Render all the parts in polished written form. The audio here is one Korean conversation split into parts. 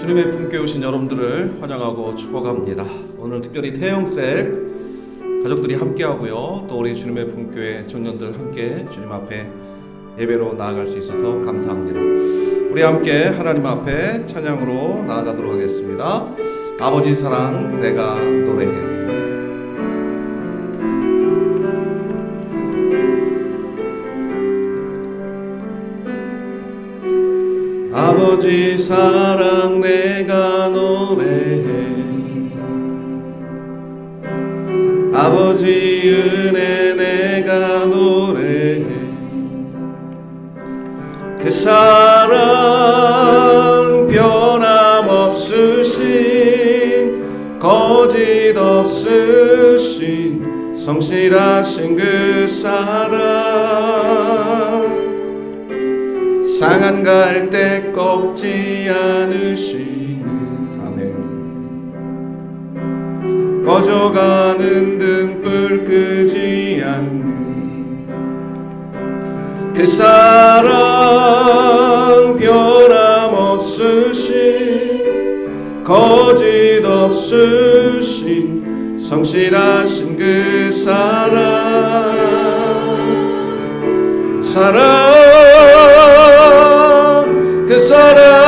주님의 품교에 오신 여러분들을 환영하고 축복합니다. 오늘 특별히 태영셀 가족들이 함께하고요, 또 우리 주님의 품교회 청년들 함께 주님 앞에 예배로 나아갈 수 있어서 감사합니다. 우리 함께 하나님 앞에 찬양으로 나아가도록 하겠습니다. 아버지 사랑 내가 노래해. 아버지 사랑 내가 노래해. 아버지 은혜 내가 노래해. 그 사랑 변함없으신 거짓 없으신 성실하신 그 사랑, 상한 갈 때 꺾지 않으시는, 아멘, 꺼져가는 등불 끄지 않는 그 사랑, 변함없으신 거짓 없으신 성실하신 그 사랑, 그 사랑,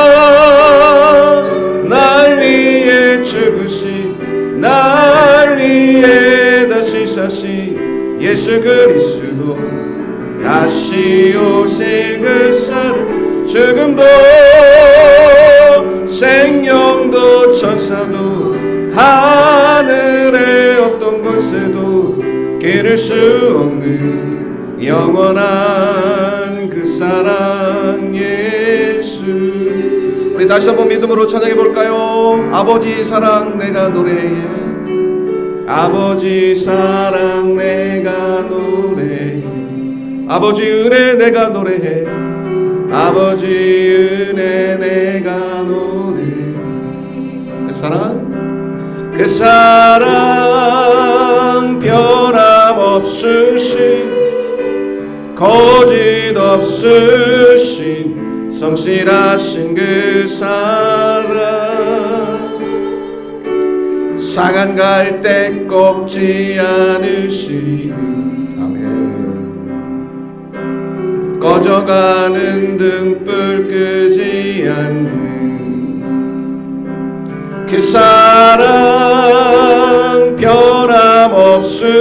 날 위해 죽으신, 날 위해 다시 사신 예수 그리스도, 다시 오실 그 사랑, 죽음도 생명도 천사도 하늘의 어떤 권세도 기를 수 없는 영원한 그 사랑 예수. 우리 다시 한번 믿음으로 찬양해 볼까요? 아버지 사랑 내가 노래해. 아버지 사랑 내가 노래해. 아버지 은혜 내가 노래해. 아버지 은혜 내가 노래해. 그 사랑, 그 사랑 변함없으신 거짓 없으신 성실하신 그 사랑, 상한 갈 때 꺾지 않으시는, 아멘, 꺼져가는 등불 끄지 않는 그 사랑, 변함없으신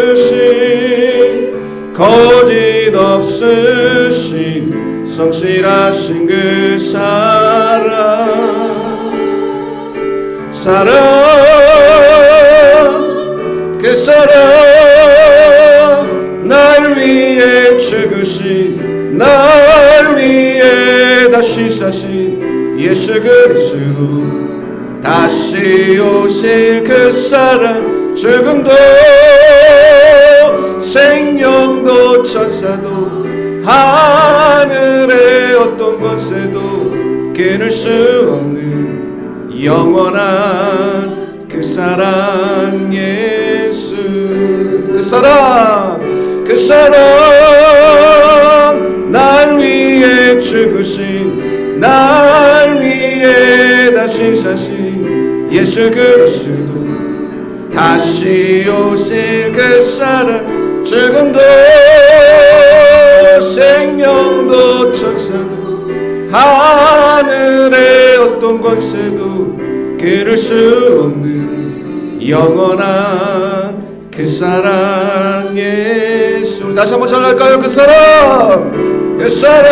거짓 없으신 성실하신 그 사랑, 그 사랑, 날 위해 죽으신, 날 위해 다시 사신 예수 그리스도, 다시 오실 그 사랑, 죽음도 생명도 천사도 하늘의 어떤 권세도 기를 수 없는 영원한 그 사랑 예수. 그 사랑, 그 사랑, 날 위해 죽으신, 날 위해 다시 사신 예수 그리스도, 다시 오실 그 사랑, 죽음도 생명도 천사도 하늘의 어떤 권세도 기를 수 없는 영원한 그 사랑 예수. 다시 한번 찬양할까요? 그 사랑, 그 사랑,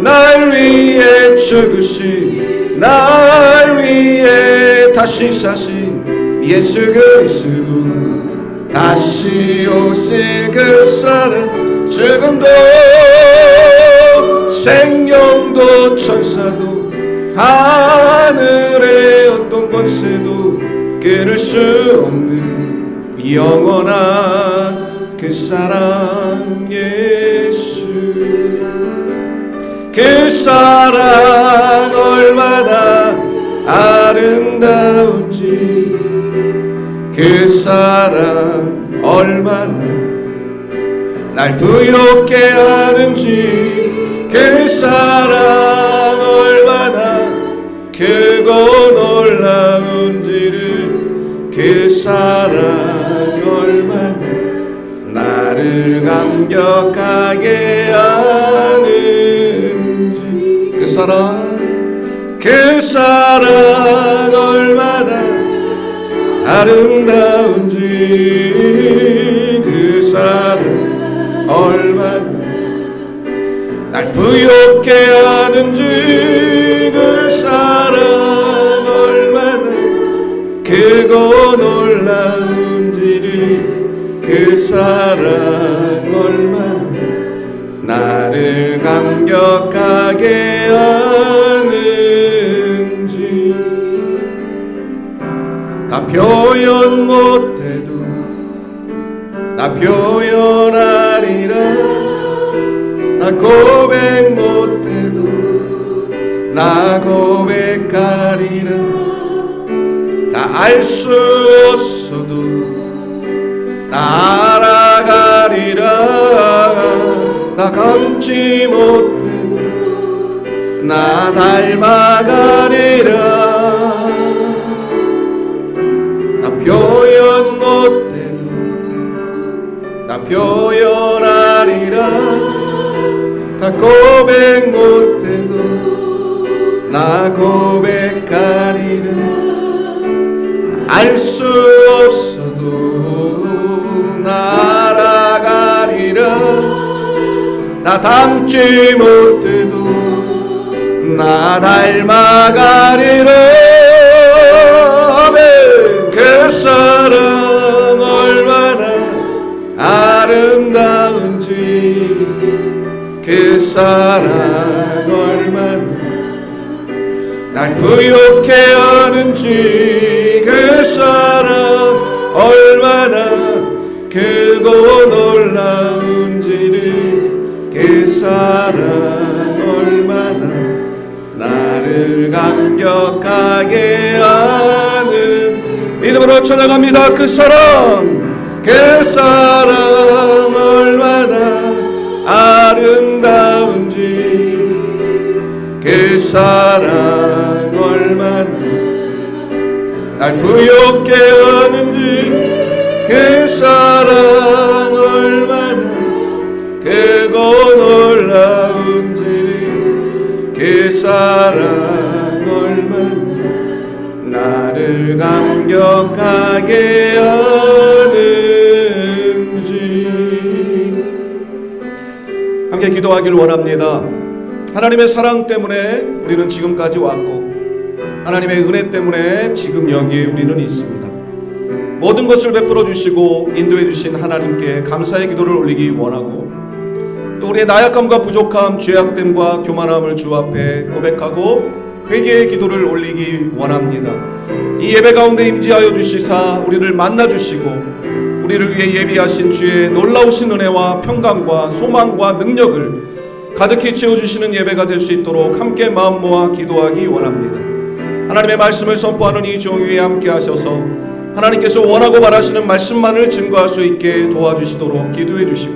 날 위해 죽으신, 날 위해 다시 사신 예수 그리스도, 다시 오실 그 사랑, 죽음도 생명도 천사도 하늘의 어떤 권세도 기를 수 없는 영원한 그 사랑 예수. 그 사랑 얼마나 아름다운지, 그 사랑 얼마나 날 부욕해 하는지, 그 사랑 얼마나 그 사랑 얼마나 아름다운지, 그 사랑 얼마나 날 부욕해 하는지, 그 사랑 얼마나 크고 놀라운지를, 그 사랑 얼마나 나를 감격하게 하는지. 나 표현 못해도 나 표현하리라, 나 고백 못해도 나 고백하리라, 나 알 수 없어도 나 알아가리라, 나 감지 못해도 나 닮아가리라, 나 표현 못해도 나 표현하리라, 나 고백 못해도 나 고백하리라, 알 수 없어도 나 알아가리라, 나 닮지 못해도 나 닮아가리라. 그 사랑 얼마나 아름다운지, 그 사랑 얼마나 날 부욕해 하는지, 그 사랑 얼마나 크고 놀라운지를, 그 사랑 얼마나 나를 감격하게 하는. 믿음으로 찬양합니다. 그 사랑, 그 사랑 얼마나 아름다운지, 그 사랑 얼마나 날 부욕해 하는지, 그 사랑 얼마나 크고 놀라운지를, 그 사랑 얼마나 나를 감격하게 하는지. 함께 기도하길 원합니다. 하나님의 사랑 때문에 우리는 지금까지 왔고, 하나님의 은혜 때문에 지금 여기에 우리는 있습니다. 모든 것을 베풀어 주시고 인도해 주신 하나님께 감사의 기도를 올리기 원하고, 또 우리의 나약함과 부족함, 죄악됨과 교만함을 주 앞에 고백하고 회개의 기도를 올리기 원합니다. 이 예배 가운데 임재하여 주시사 우리를 만나 주시고, 우리를 위해 예비하신 주의 놀라우신 은혜와 평강과 소망과 능력을 가득히 채워주시는 예배가 될 수 있도록 함께 마음 모아 기도하기 원합니다. 하나님의 말씀을 선포하는 이 종위에 함께 하셔서 하나님께서 원하고 바라시는 말씀만을 증거할 수 있게 도와주시도록 기도해 주시고,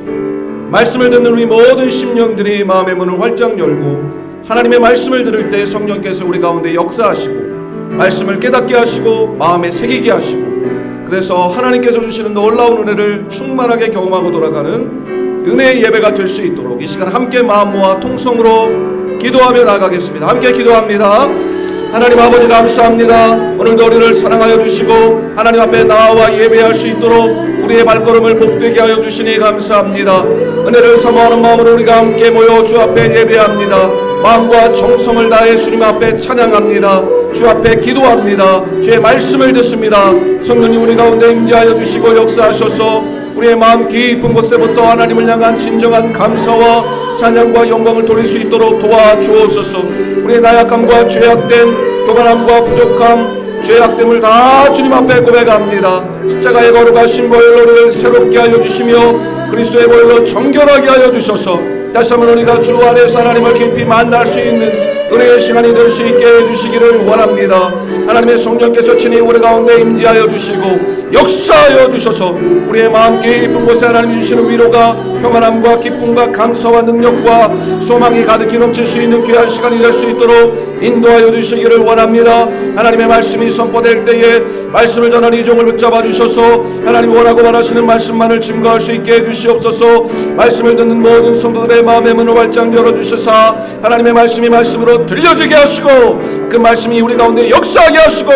말씀을 듣는 우리 모든 심령들이 마음의 문을 활짝 열고 하나님의 말씀을 들을 때 성령께서 우리 가운데 역사하시고 말씀을 깨닫게 하시고 마음에 새기게 하시고, 그래서 하나님께서 주시는 놀라운 은혜를 충만하게 경험하고 돌아가는 은혜의 예배가 될 수 있도록 이 시간 함께 마음 모아 통성으로 기도하며 나가겠습니다. 함께 기도합니다. 하나님 아버지 감사합니다. 오늘도 우리를 사랑하여 주시고 하나님 앞에 나와 예배할 수 있도록 우리의 발걸음을 복되게 하여 주시니 감사합니다. 은혜를 사모하는 마음으로 우리가 함께 모여 주 앞에 예배합니다. 마음과 정성을 다해 주님 앞에 찬양합니다. 주 앞에 기도합니다. 주의 말씀을 듣습니다. 성령님 우리 가운데 임재하여 주시고 역사하셔서 우리의 마음 깊은 곳에부터 하나님을 향한 진정한 감사와 찬양과 영광을 돌릴 수 있도록 도와주옵소서. 우리의 나약함과 죄악됨, 교만함과 부족함, 죄악됨을 다 주님 앞에 고백합니다. 십자가의 거룩하신 보혈로 우리를 새롭게 하여 주시며 그리스도의 보혈로 정결하게 하여 주셔서 다시 한번 우리가 주 안에서 하나님을 깊이 만날 수 있는 은혜의 시간이 될 수 있게 해주시기를 원합니다. 하나님의 성령께서 친히 우리 가운데 임재하여 주시고 역사하여 주셔서 우리의 마음 깊은 곳에 하나님이 주시는 위로가 평안함과 기쁨과 감사와 능력과 소망이 가득히 넘칠 수 있는 귀한 시간이 될 수 있도록 인도하여 주시기를 원합니다. 하나님의 말씀이 선포될 때에 말씀을 전하는 이 종을 붙잡아 주셔서 하나님 원하고 바라시는 말씀만을 증거할 수 있게 해주시옵소서. 말씀을 듣는 모든 성도들의 마음의 문을 활짝 열어주셔서 하나님의 말씀이 말씀으로 직접 들려지게 하시고 그 말씀이 우리 가운데 역사하게 하시고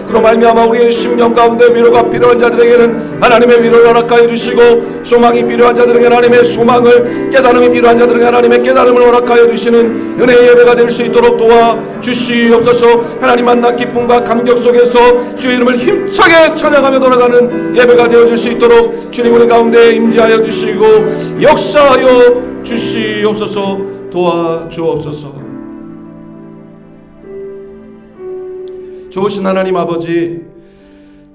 그로 말미암아 우리의 심령 가운데 위로가 필요한 자들에게는 하나님의 위로를 허락하여 주시고 소망이 필요한 자들에게는 하나님의 소망을, 깨달음이 필요한 자들에게 하나님의 깨달음을 허락하여 주시는 은혜의 예배가 될 수 있도록 도와주시옵소서. 하나님 만나 기쁨과 감격 속에서 주의 이름을 힘차게 찬양하며 돌아가는 예배가 되어질 수 있도록 주님 우리 가운데 임재하여 주시고 역사하여 주시옵소서. 도와주옵소서. 좋으신 하나님 아버지,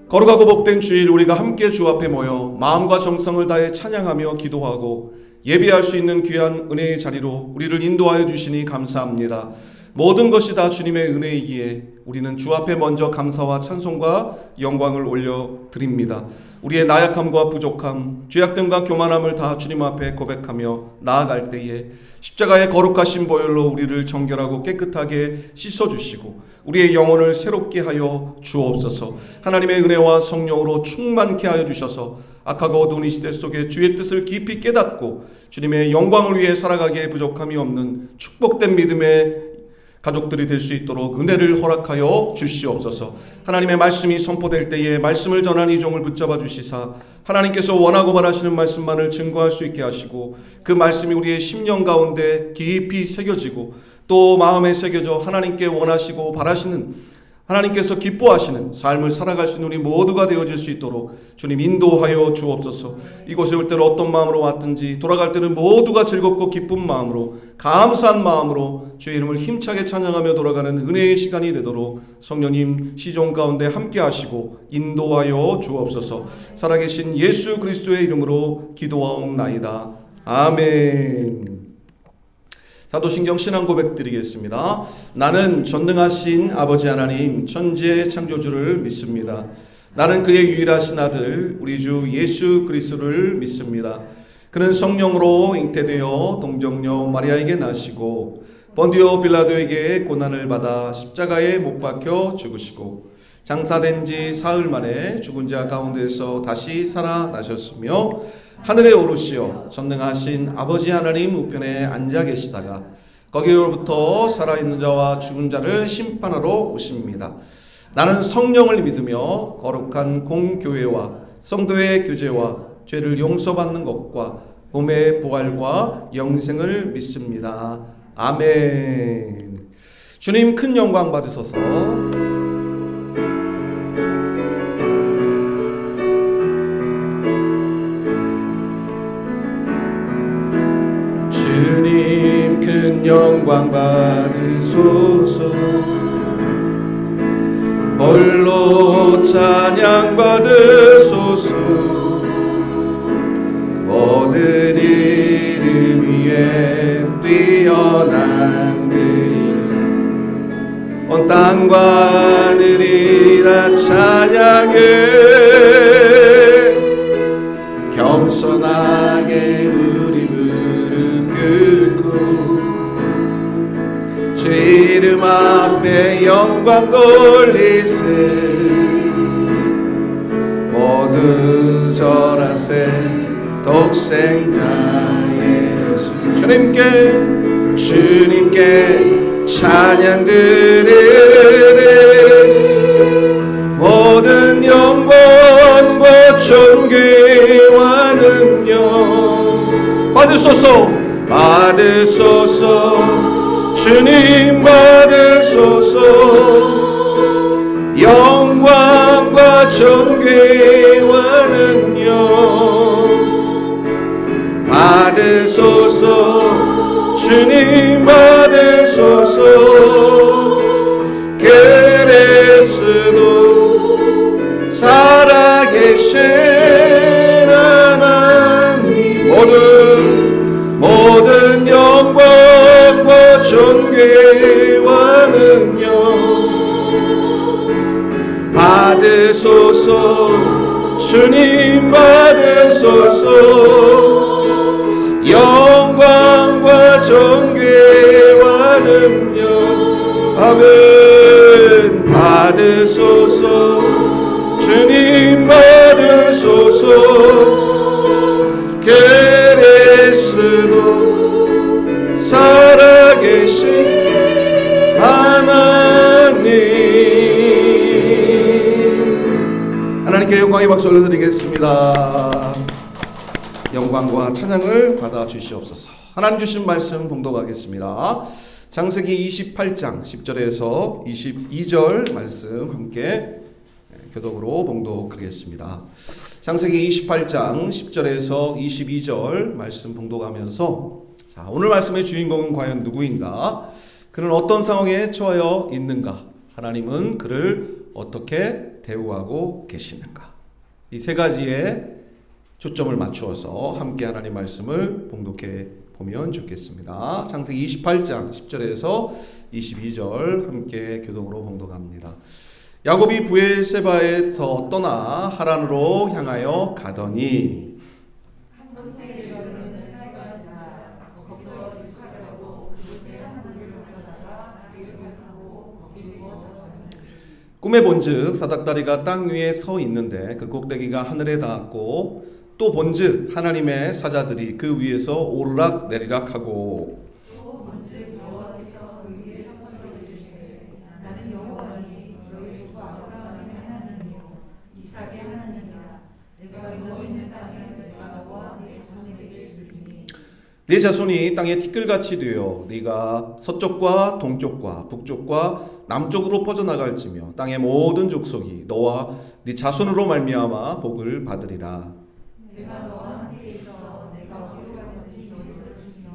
거룩하고 복된 주일 우리가 함께 주 앞에 모여 마음과 정성을 다해 찬양하며 기도하고 예배할 수 있는 귀한 은혜의 자리로 우리를 인도하여 주시니 감사합니다. 모든 것이 다 주님의 은혜이기에 우리는 주 앞에 먼저 감사와 찬송과 영광을 올려드립니다. 우리의 나약함과 부족함, 죄악됨과 교만함을 다 주님 앞에 고백하며 나아갈 때에 십자가의 거룩하신 보혈로 우리를 정결하고 깨끗하게 씻어주시고 우리의 영혼을 새롭게 하여 주옵소서. 하나님의 은혜와 성령으로 충만케 하여 주셔서 악하고 어두운 이 시대 속에 주의 뜻을 깊이 깨닫고 주님의 영광을 위해 살아가기에 부족함이 없는 축복된 믿음의 가족들이 될 수 있도록 은혜를 허락하여 주시옵소서. 하나님의 말씀이 선포될 때에 말씀을 전하는 이 종을 붙잡아 주시사 하나님께서 원하고 바라시는 말씀만을 증거할 수 있게 하시고 그 말씀이 우리의 심령 가운데 깊이 새겨지고 또 마음에 새겨져 하나님께 원하시고 바라시는, 하나님께서 기뻐하시는 삶을 살아갈 수 있는 우리 모두가 되어질 수 있도록 주님 인도하여 주옵소서. 이곳에 올 때는 어떤 마음으로 왔든지 돌아갈 때는 모두가 즐겁고 기쁜 마음으로, 감사한 마음으로 주의 이름을 힘차게 찬양하며 돌아가는 은혜의 시간이 되도록 성령님 시종 가운데 함께 하시고 인도하여 주옵소서. 살아계신 예수 그리스도의 이름으로 기도하옵나이다. 아멘. 사도신경 신앙 고백 드리겠습니다. 나는 전능하신 아버지 하나님 천지의 창조주를 믿습니다. 나는 그의 유일하신 아들 우리 주 예수 그리스도를 믿습니다. 그는 성령으로 잉태되어 동정녀 마리아에게 나시고 본디오 빌라도에게 고난을 받아 십자가에 못 박혀 죽으시고 장사된 지 사흘 만에 죽은 자 가운데서 다시 살아나셨으며 하늘에 오르시어 전능하신 아버지 하나님 우편에 앉아 계시다가 거기로부터 살아있는 자와 죽은 자를 심판하러 오십니다. 나는 성령을 믿으며 거룩한 공교회와 성도의 교제와 죄를 용서받는 것과 몸의 부활과 영생을 믿습니다. 아멘. 주님 큰 영광 받으소서. 주님 큰 영광 받으소서. 홀로 찬양 받으소서. 모든 이름 위에 뛰어난 그 이름 온 땅과 하늘이 다 찬양해. 겸손하게 우리 무릎 꿇고 주 이름 앞에 영광 돌리세. 모두 절하세. 독생자 예수 주님께 찬양 드리리. 모든 영광과 존귀와 능력 받으소서. 주님 받으소서. 영광과 존귀와 능력 받으소서. 주님 받으소서. 그리스도 살아계신 하나님 모든 영광과 존귀와 능력 받으소서. 주님 받으소서. 영광과 존귀와 능력 아멘. 받으소서. 주님 받으소서. 그리스도 살아계신 소망의 박수 올려드리겠습니다. 영광과 찬양을 받아 주시옵소서. 하나님 주신 말씀 봉독하겠습니다. 창세기 28장 10절에서 22절 말씀 함께 교독으로 봉독하겠습니다. 창세기 28장 10절에서 22절 말씀 봉독하면서, 자, 오늘 말씀의 주인공은 과연 누구인가? 그는 어떤 상황에 처하여 있는가? 하나님은 그를 어떻게 대우하고 계시는가? 이 세 가지에 초점을 맞추어서 함께 하나님 말씀을 봉독해 보면 좋겠습니다. 창세기 28장 10절에서 22절 함께 교독으로 봉독합니다. 야곱이 브엘세바에서 떠나 하란으로 향하여 가더니 꿈에 본즉 사닥다리가 땅 위에 서 있는데 그 꼭대기가 하늘에 닿았고, 또 본즉 하나님의 사자들이 그 위에서 오르락 내리락 하고, 네 자손이 땅에 티끌같이 되어 네가 서쪽과 동쪽과 북쪽과 남쪽으로 퍼져나갈지며 땅의 모든 족속이 너와 네 자손으로 말미암아 복을 받으리라. 내가 너와 함께 있어 내가 어디로 가든지 너를 지키며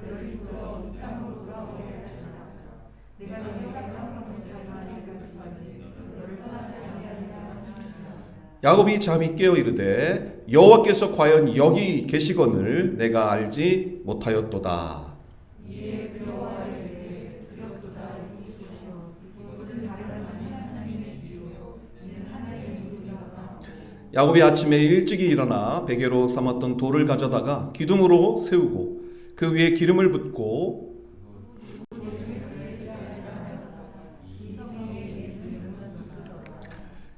너를 이끌어 이 땅으로 돌아오게 하시리라. 내가 네게 약속한 것을 이루기까지 너를 떠나지 아니하리라 하시니라. 야곱이 잠이 깨어 이르되 여호와께서 과연 여기 계시거늘 내가 알지 못하였도다. 이에 두려워하여 이르되 두렵도다. 이곳이시오 이곳은 다른 하나님의 집이요 이는 하나님의 이루리로다. 야곱이 아침에 일찍이 일어나 베개로 삼았던 돌을 가져다가 기둥으로 세우고 그 위에 기름을 붓고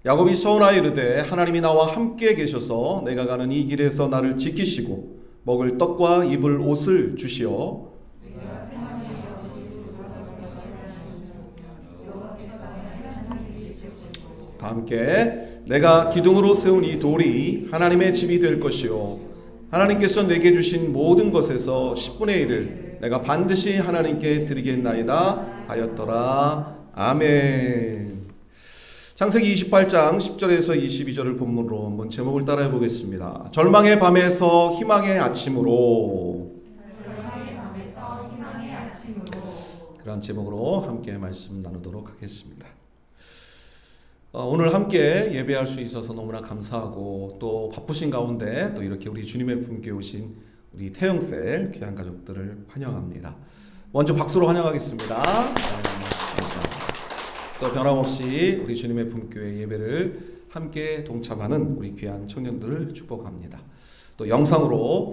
야곱이 서운하여 이르되 하나님이 나와 함께 계셔서 내가 가는 이 길에서 나를 지키시고 먹을 떡과 입을 옷을 주시어 다 함께 내가 기둥으로 세운 이 돌이 하나님의 집이 될 것이요 하나님께서 내게 주신 모든 것에서 10분의 1을 내가 반드시 하나님께 드리겠나이다 하였더라. 아멘. 창세기 28장 10절에서 22절을 본문으로 한번 제목을 따라해 보겠습니다. 절망의 밤에서 희망의 아침으로. 그런 제목으로 함께 말씀 나누도록 하겠습니다. 오늘 함께 예배할 수 있어서 너무나 감사하고, 또 바쁘신 가운데 또 이렇게 우리 주님의 품께 오신 우리 태영셀 귀한 가족들을 환영합니다. 먼저 박수로 환영하겠습니다. 감사합니다. 또 변함없이 우리 주님의 품교회 예배를 함께 동참하는 우리 귀한 청년들을 축복합니다. 또 영상으로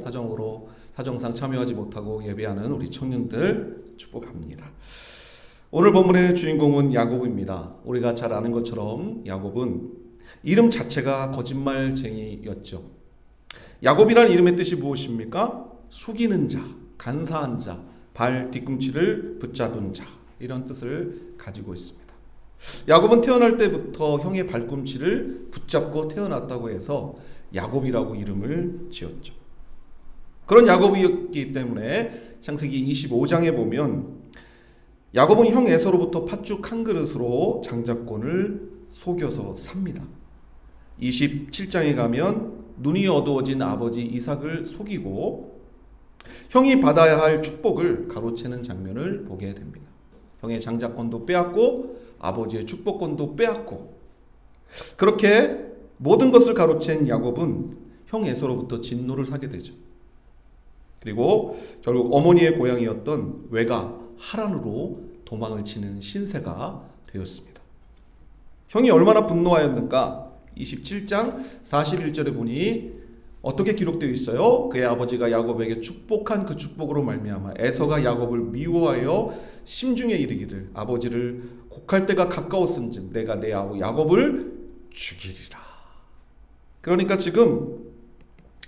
사정상 참여하지 못하고 예배하는 우리 청년들 축복합니다. 오늘 본문의 주인공은 야곱입니다. 우리가 잘 아는 것처럼 야곱은 이름 자체가 거짓말쟁이였죠. 야곱이라는 이름의 뜻이 무엇입니까? 속이는 자, 간사한 자, 발 뒤꿈치를 붙잡은 자, 이런 뜻을 가지고 있습니다. 야곱은 태어날 때부터 형의 발꿈치를 붙잡고 태어났다고 해서 야곱이라고 이름을 지었죠. 그런 야곱이었기 때문에 창세기 25장에 보면 야곱은 형 에서로부터 팥죽 한 그릇으로 장자권을 속여서 삽니다. 27장에 가면 눈이 어두워진 아버지 이삭을 속이고 형이 받아야 할 축복을 가로채는 장면을 보게 됩니다. 형의 장자권도 빼앗고 아버지의 축복권도 빼앗고, 그렇게 모든 것을 가로챈 야곱은 형 에서로부터 진노를 사게 되죠. 그리고 결국 어머니의 고향이었던 외가 하란으로 도망을 치는 신세가 되었습니다. 형이 얼마나 분노하였는가? 27장 41절에 보니 어떻게 기록되어 있어요? 그의 아버지가 야곱에게 축복한 그 축복으로 말미암아 에서가 야곱을 미워하여 심중에 이르기를 아버지를 곡할 때가 가까웠은즉 내가 내 아우 야곱을 죽이리라. 그러니까 지금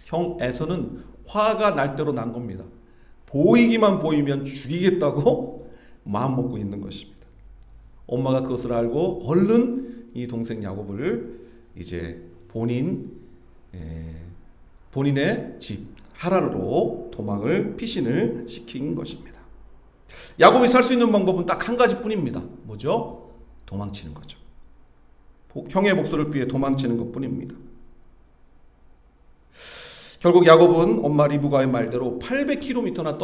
형 에서는 화가 날 대로 난 겁니다. 보이기만 보이면 죽이겠다고 마음먹고 있는 것입니다. 엄마가 그것을 알고 얼른 이 동생 야곱을 이제 본인의 집 하란으로 도망을 피신을 시킨 것입니다. 야곱이 살 수 있는 방법은 딱 한 가지뿐입니다. 뭐죠? 도망치는 거죠. 형의 목소리를 피해 도망치는 것뿐입니다. 결국 야곱은 엄마 리브가의 말대로 800km나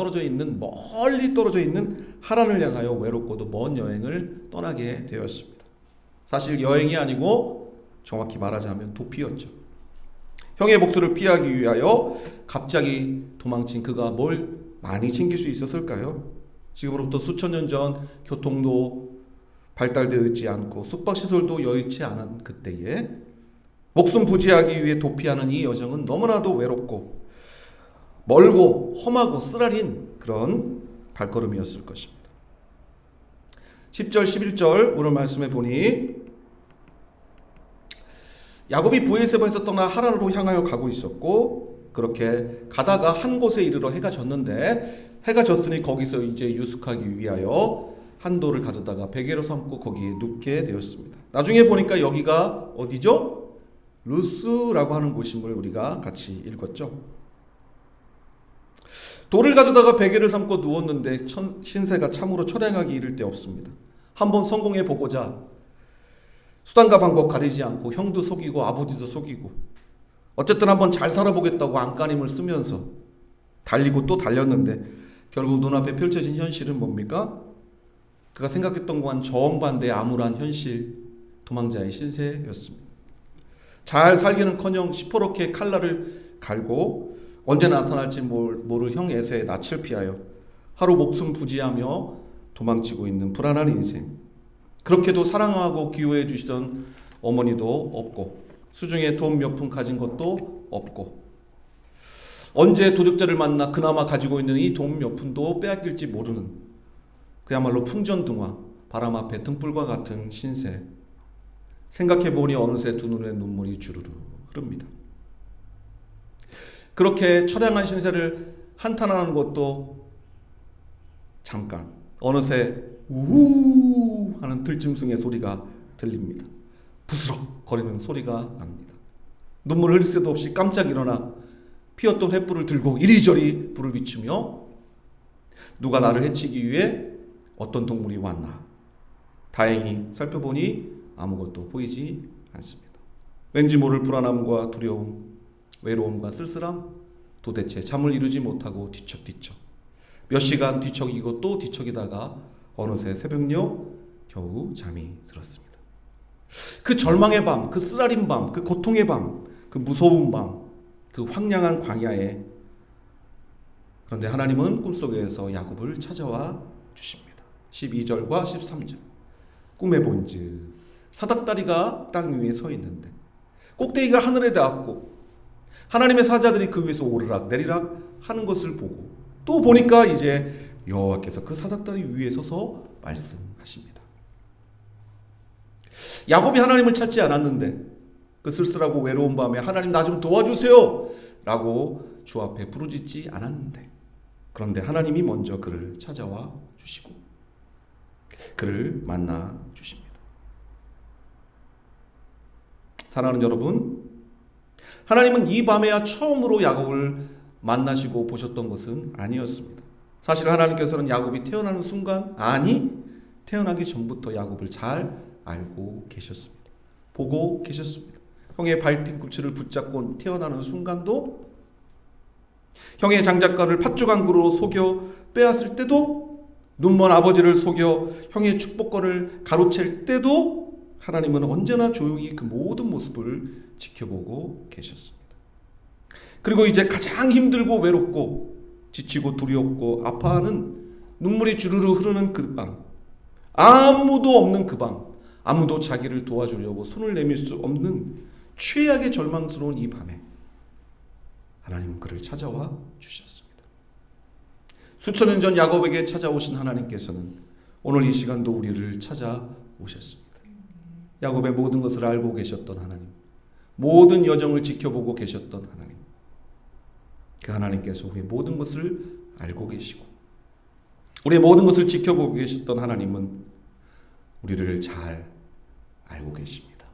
멀리 떨어져 있는 하란을 향하여 외롭고도 먼 여행을 떠나게 되었습니다. 사실 여행이 아니고 정확히 말하자면 도피였죠. 형의 목소리를 피하기 위하여 갑자기 도망친 그가 뭘 많이 챙길 수 있었을까요? 지금으로부터 수천 년 전 교통도 발달되어 있지 않고 숙박시설도 여의치 않은 그때에 목숨 부지하기 위해 도피하는 이 여정은 너무나도 외롭고 멀고 험하고 쓰라린 그런 발걸음이었을 것입니다. 10절 11절 오늘 말씀에 보니 야곱이 브엘세바에서 떠나 하란으로 향하여 가고 있었고 그렇게 가다가 한 곳에 이르러 해가 졌는데 해가 졌으니 거기서 이제 유숙하기 위하여 한 돌을 가져다가 베개로 삼고 거기에 눕게 되었습니다. 나중에 보니까 여기가 어디죠? 루스라고 하는 곳임을 우리가 같이 읽었죠. 돌을 가져다가 베개를 삼고 누웠는데 신세가 참으로 초량하기 이를 데 없습니다. 한번 성공해 보고자 수단과 방법 가리지 않고 형도 속이고 아버지도 속이고 어쨌든 한번 잘 살아보겠다고 안간힘을 쓰면서 달리고 또 달렸는데 결국 눈앞에 펼쳐진 현실은 뭡니까? 그가 생각했던 것과는 정반대의 암울한 현실, 도망자의 신세였습니다. 잘 살기는커녕 시퍼렇게 칼날을 갈고 언제 나타날지 모를 형 에서의 낯을 피하여 하루 목숨 부지하며 도망치고 있는 불안한 인생. 그렇게도 사랑하고 기호해 주시던 어머니도 없고 수중에 돈 몇 푼 가진 것도 없고 언제 도적자를 만나 그나마 가지고 있는 이 돈 몇 푼도 빼앗길지 모르는 그야말로 풍전등화, 바람 앞에 등불과 같은 신세. 생각해보니 어느새 두 눈에 눈물이 주르르 흐릅니다. 그렇게 처량한 신세를 한탄하는 것도 잠깐, 어느새 우우 하는 들짐승의 소리가 들립니다. 부스럭 거리는 소리가 납니다. 눈물 흘릴 새도 없이 깜짝 일어나 피었던 횃불을 들고 이리저리 불을 비추며 누가 나를 해치기 위해 어떤 동물이 왔나. 다행히 살펴보니 아무것도 보이지 않습니다. 왠지 모를 불안함과 두려움, 외로움과 쓸쓸함, 도대체 잠을 이루지 못하고 뒤척뒤척 몇 시간 뒤척이고 또 뒤척이다가 어느새 새벽녘 겨우 잠이 들었습니다. 그 절망의 밤, 그 쓰라린 밤, 그 고통의 밤, 그 무서운 밤, 그 황량한 광야에 그런데 하나님은 꿈속에서 야곱을 찾아와 주십니다. 12절과 13절 꿈에 본즉 사닥다리가 땅 위에 서 있는데 꼭대기가 하늘에 닿았고 하나님의 사자들이 그 위에서 오르락 내리락 하는 것을 보고 또 보니까 이제 여호와께서 그 사닥다리 위에 서서 말씀하십니다. 야곱이 하나님을 찾지 않았는데 그 쓸쓸하고 외로운 밤에 하나님 나 좀 도와주세요 라고 주 앞에 부르짖지 않았는데 그런데 하나님이 먼저 그를 찾아와 주시고 그를 만나 주십니다. 사랑하는 여러분, 하나님은 이 밤에야 처음으로 야곱을 만나시고 보셨던 것은 아니었습니다. 사실 하나님께서는 야곱이 태어나는 순간, 아니 태어나기 전부터 야곱을 잘 알고 계셨습니다. 보고 계셨습니다. 형의 발뒤꿈치를 붙잡고 태어나는 순간도, 형의 장작가를 팥죽안구로 속여 빼앗을 때도, 눈먼 아버지를 속여 형의 축복권을 가로챌 때도 하나님은 언제나 조용히 그 모든 모습을 지켜보고 계셨습니다. 그리고 이제 가장 힘들고 외롭고 지치고 두렵고 아파하는 눈물이 주르르 흐르는 그 밤, 아무도 없는 그 밤, 아무도 자기를 도와주려고 손을 내밀 수 없는 최악의 절망스러운 이 밤에 하나님은 그를 찾아와 주셨습니다. 수천 년 전 야곱에게 찾아오신 하나님께서는 오늘 이 시간도 우리를 찾아오셨습니다. 야곱의 모든 것을 알고 계셨던 하나님, 모든 여정을 지켜보고 계셨던 하나님, 그 하나님께서 우리의 모든 것을 알고 계시고 우리의 모든 것을 지켜보고 계셨던 하나님은 우리를 잘 알고 계십니다.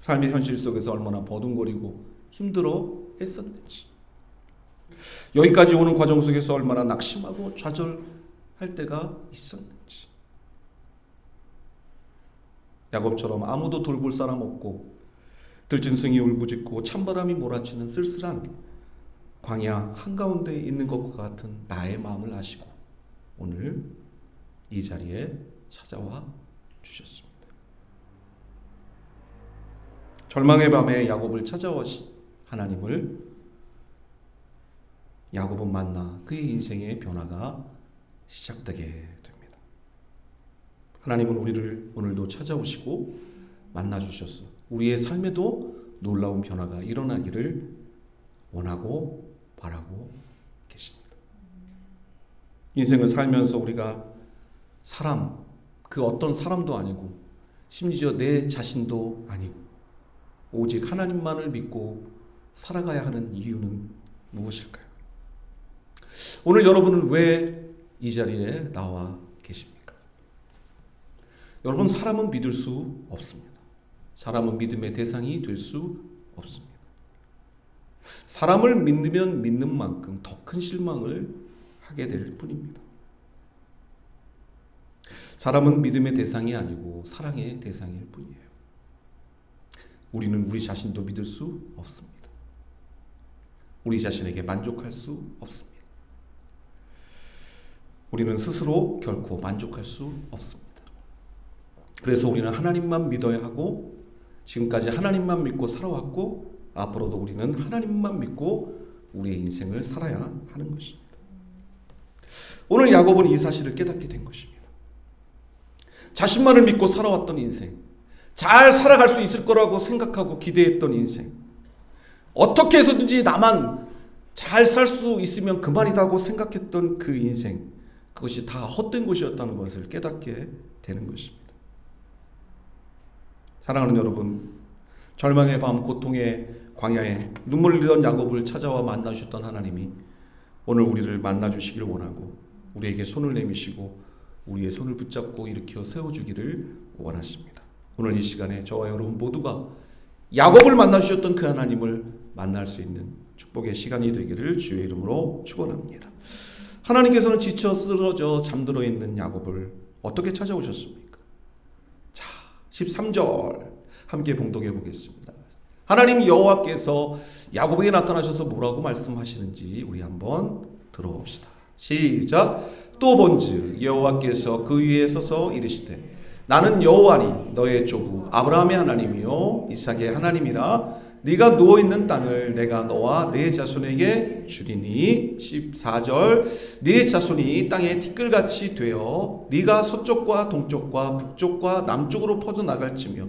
삶의 현실 속에서 얼마나 버둥거리고 힘들어 했었는지, 여기까지 오는 과정 속에서 얼마나 낙심하고 좌절할 때가 있었는지, 야곱처럼 아무도 돌볼 사람 없고 들짐승이 울부짖고 찬바람이 몰아치는 쓸쓸한 광야 한가운데 있는 것과 같은 나의 마음을 아시고 오늘 이 자리에 찾아와 주셨습니다. 절망의 밤에 야곱을 찾아오신 하나님을 야곱은 만나 그의 인생의 변화가 시작되게 됩니다. 하나님은 우리를 오늘도 찾아오시고 만나주셔서 우리의 삶에도 놀라운 변화가 일어나기를 원하고 바라고 계십니다. 인생을 살면서 우리가 사람, 그 어떤 사람도 아니고 심지어 내 자신도 아니고 오직 하나님만을 믿고 살아가야 하는 이유는 무엇일까요? 오늘 여러분은 왜 이 자리에 나와 계십니까? 여러분, 사람은 믿을 수 없습니다. 사람은 믿음의 대상이 될 수 없습니다. 사람을 믿으면 믿는 만큼 더 큰 실망을 하게 될 뿐입니다. 사람은 믿음의 대상이 아니고 사랑의 대상일 뿐이에요. 우리는 우리 자신도 믿을 수 없습니다. 우리 자신에게 만족할 수 없습니다. 우리는 스스로 결코 만족할 수 없습니다. 그래서 우리는 하나님만 믿어야 하고 지금까지 하나님만 믿고 살아왔고 앞으로도 우리는 하나님만 믿고 우리의 인생을 살아야 하는 것입니다. 오늘 야곱은 이 사실을 깨닫게 된 것입니다. 자신만을 믿고 살아왔던 인생, 잘 살아갈 수 있을 거라고 생각하고 기대했던 인생, 어떻게 해서든지 나만 잘 살 수 있으면 그만이다고 생각했던 그 인생, 그것이 다 헛된 것이었다는 것을 깨닫게 되는 것입니다. 사랑하는 여러분, 절망의 밤, 고통의 광야에 눈물 흘리던 야곱을 찾아와 만나주셨던 하나님이 오늘 우리를 만나주시길 원하고 우리에게 손을 내미시고 우리의 손을 붙잡고 일으켜 세워주기를 원하십니다. 오늘 이 시간에 저와 여러분 모두가 야곱을 만나주셨던 그 하나님을 만날 수 있는 축복의 시간이 되기를 주의 이름으로 축원합니다. 하나님께서는 지쳐 쓰러져 잠들어 있는 야곱을 어떻게 찾아오셨습니까? 자, 13절 함께 봉독해 보겠습니다. 하나님 여호와께서 야곱에게 나타나셔서 뭐라고 말씀하시는지 우리 한번 들어봅시다. 시작. 또 본즉 여호와께서 그 위에 서서 이르시되 나는 여호와니 너의 조부 아브라함의 하나님이요 이삭의 하나님이라. 네가 누워있는 땅을 내가 너와 네 자손에게 주리니. 14절. 네 자손이 땅에 티끌같이 되어 네가 서쪽과 동쪽과 북쪽과 남쪽으로 퍼져나갈지며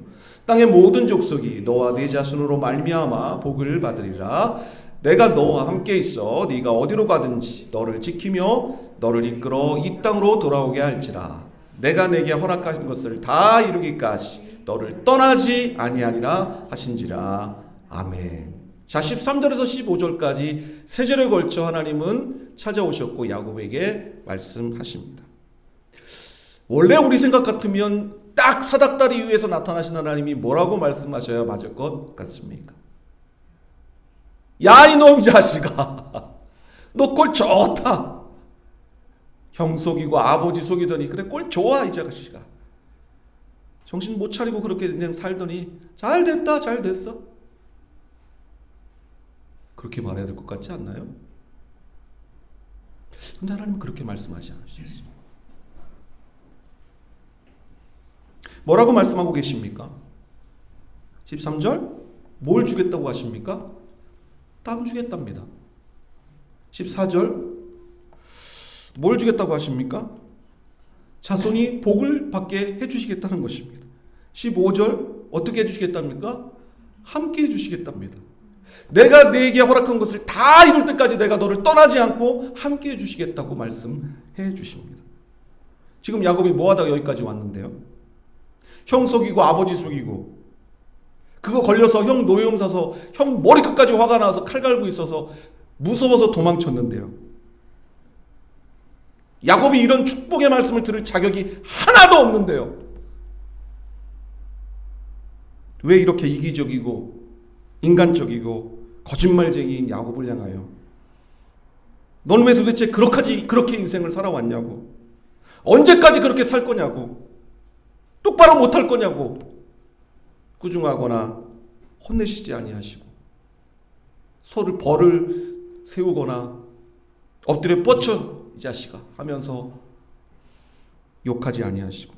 땅의 모든 족속이 너와 네 자손으로 말미암아 복을 받으리라. 내가 너와 함께 있어 네가 어디로 가든지 너를 지키며 너를 이끌어 이 땅으로 돌아오게 할지라. 내가 내게 허락하신 것을 다 이루기까지 너를 떠나지 아니하리라 하신지라. 아멘. 자, 13절에서 15절까지 세 절에 걸쳐 하나님은 찾아오셨고 야곱에게 말씀하십니다. 원래 우리 생각 같으면 딱 사닥다리 위에서 나타나신 하나님이 뭐라고 말씀하셔야 맞을 것 같습니까? 야, 이놈 자식아, 너 꼴 좋다. 형 속이고 아버지 속이더니 그래 꼴 좋아 이 자식아. 정신 못 차리고 그렇게 그냥 살더니 잘 됐다 잘 됐어. 그렇게 말해야 될 것 같지 않나요? 근데 하나님은 그렇게 말씀하지 않으셨어요. 뭐라고 말씀하고 계십니까? 13절 뭘 주겠다고 하십니까? 땅 주겠답니다. 14절 뭘 주겠다고 하십니까? 자손이 복을 받게 해주시겠다는 것입니다. 15절 어떻게 해주시겠답니까? 함께 해주시겠답니다. 내가 네게 허락한 것을 다 이룰 때까지 내가 너를 떠나지 않고 함께 해주시겠다고 말씀해 주십니다. 지금 야곱이 뭐하다가 여기까지 왔는데요? 형 속이고 아버지 속이고 그거 걸려서 형 노여움 사서 형 머리끝까지 화가 나서 칼 갈고 있어서 무서워서 도망쳤는데요. 야곱이 이런 축복의 말씀을 들을 자격이 하나도 없는데요. 왜 이렇게 이기적이고 인간적이고 거짓말쟁이인 야곱을 향하여 너는 왜 도대체 그렇게 인생을 살아왔냐고, 언제까지 그렇게 살 거냐고, 똑바로 못할 거냐고 꾸중하거나 혼내시지 아니하시고 서로 벌을 세우거나 엎드려 뻗쳐 이 자식아 하면서 욕하지 아니하시고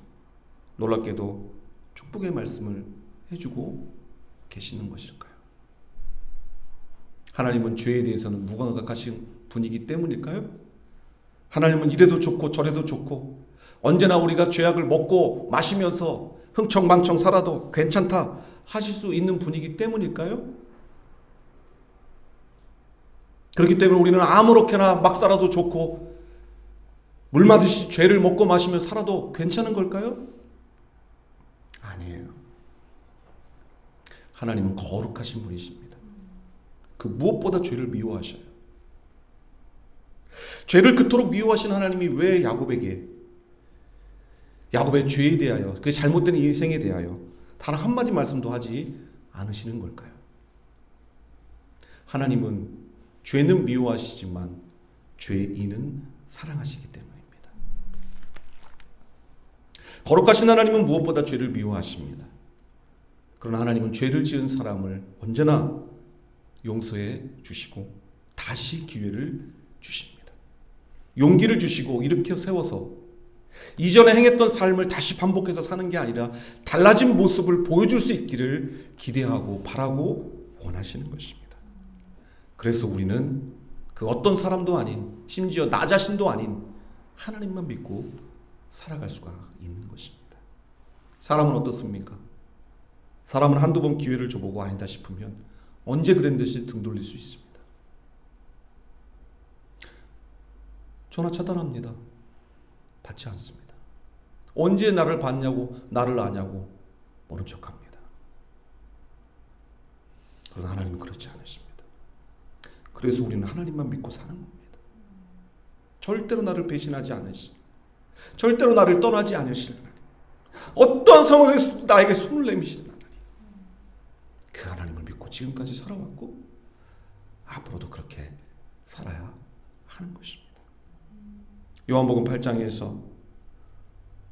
놀랍게도 축복의 말씀을 해주고 계시는 것일까요? 하나님은 죄에 대해서는 무감각하신 분이기 때문일까요? 하나님은 이래도 좋고 저래도 좋고 언제나 우리가 죄악을 먹고 마시면서 흥청망청 살아도 괜찮다 하실 수 있는 분이기 때문일까요? 그렇기 때문에 우리는 아무렇게나 막 살아도 좋고 물마듯이 죄를 먹고 마시며 살아도 괜찮은 걸까요? 아니에요. 하나님은 거룩하신 분이십니다. 그 무엇보다 죄를 미워하셔요. 죄를 그토록 미워하신 하나님이 왜 야곱의 죄에 대하여, 그 잘못된 인생에 대하여 단 한마디 말씀도 하지 않으시는 걸까요? 하나님은 죄는 미워하시지만 죄인은 사랑하시기 때문입니다. 거룩하신 하나님은 무엇보다 죄를 미워하십니다. 그러나 하나님은 죄를 지은 사람을 언제나 용서해 주시고 다시 기회를 주십니다. 용기를 주시고 일으켜 세워서 이전에 행했던 삶을 다시 반복해서 사는 게 아니라 달라진 모습을 보여줄 수 있기를 기대하고 바라고 원하시는 것입니다. 그래서 우리는 그 어떤 사람도 아닌, 심지어 나 자신도 아닌 하나님만 믿고 살아갈 수가 있는 것입니다. 사람은 어떻습니까? 사람은 한두 번 기회를 줘보고 아니다 싶으면 언제 그런 듯이 등 돌릴 수 있습니다. 전화 차단합니다. 받지 않습니다. 언제 나를 봤냐고, 나를 아냐고 모른 척합니다. 그러나 하나님은 그렇지 않으십니다. 그래서 우리는 하나님만 믿고 사는 겁니다. 절대로 나를 배신하지 않으시고 절대로 나를 떠나지 않으시는 하나님, 어떠한 상황에서도 나에게 손을 내미시는 하나님, 그 하나님을 믿고 지금까지 살아왔고 앞으로도 그렇게 살아야 하는 것입니다. 요한복음 8장에서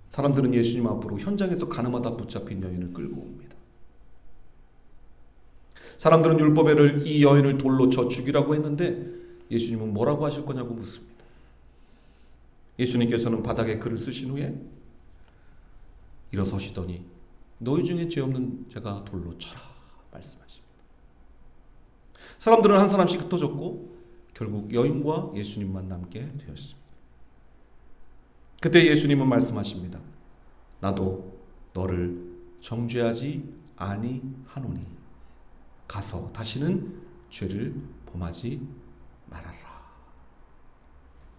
사람들은 예수님 앞으로 현장에서 가늠하다 붙잡힌 여인을 끌고 옵니다. 사람들은 율법에를 이 여인을 돌로 쳐 죽이라고 했는데 예수님은 뭐라고 하실 거냐고 묻습니다. 예수님께서는 바닥에 글을 쓰신 후에 일어서시더니 너희 중에 죄 없는 자가 돌로 쳐라 말씀하십니다. 사람들은 한 사람씩 흩어졌고 결국 여인과 예수님만 남게 되었습니다. 그때 예수님은 말씀하십니다. 나도 너를 정죄하지 아니하노니 가서 다시는 죄를 범하지 말아라.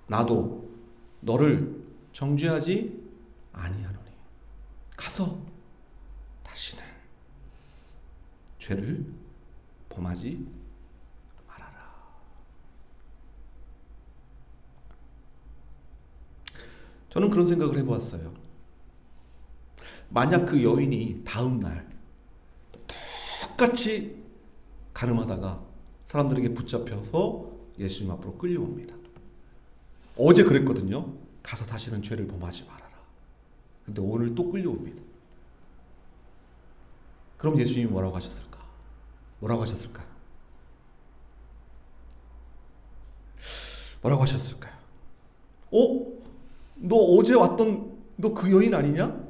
나도 너를 정죄하지 아니하노니 가서 다시는 죄를 범하지 말아라. 저는 그런 생각을 해보았어요. 만약 그 여인이 다음 날 똑같이 가늠하다가 사람들에게 붙잡혀서 예수님 앞으로 끌려옵니다. 어제 그랬거든요. 가서 다시는 죄를 범하지 말아라. 근데 오늘 또 끌려옵니다. 그럼 예수님이 뭐라고 하셨을까? 뭐라고 하셨을까요? 뭐라고 하셨을까요? 너 어제 왔던 너 그 여인 아니냐?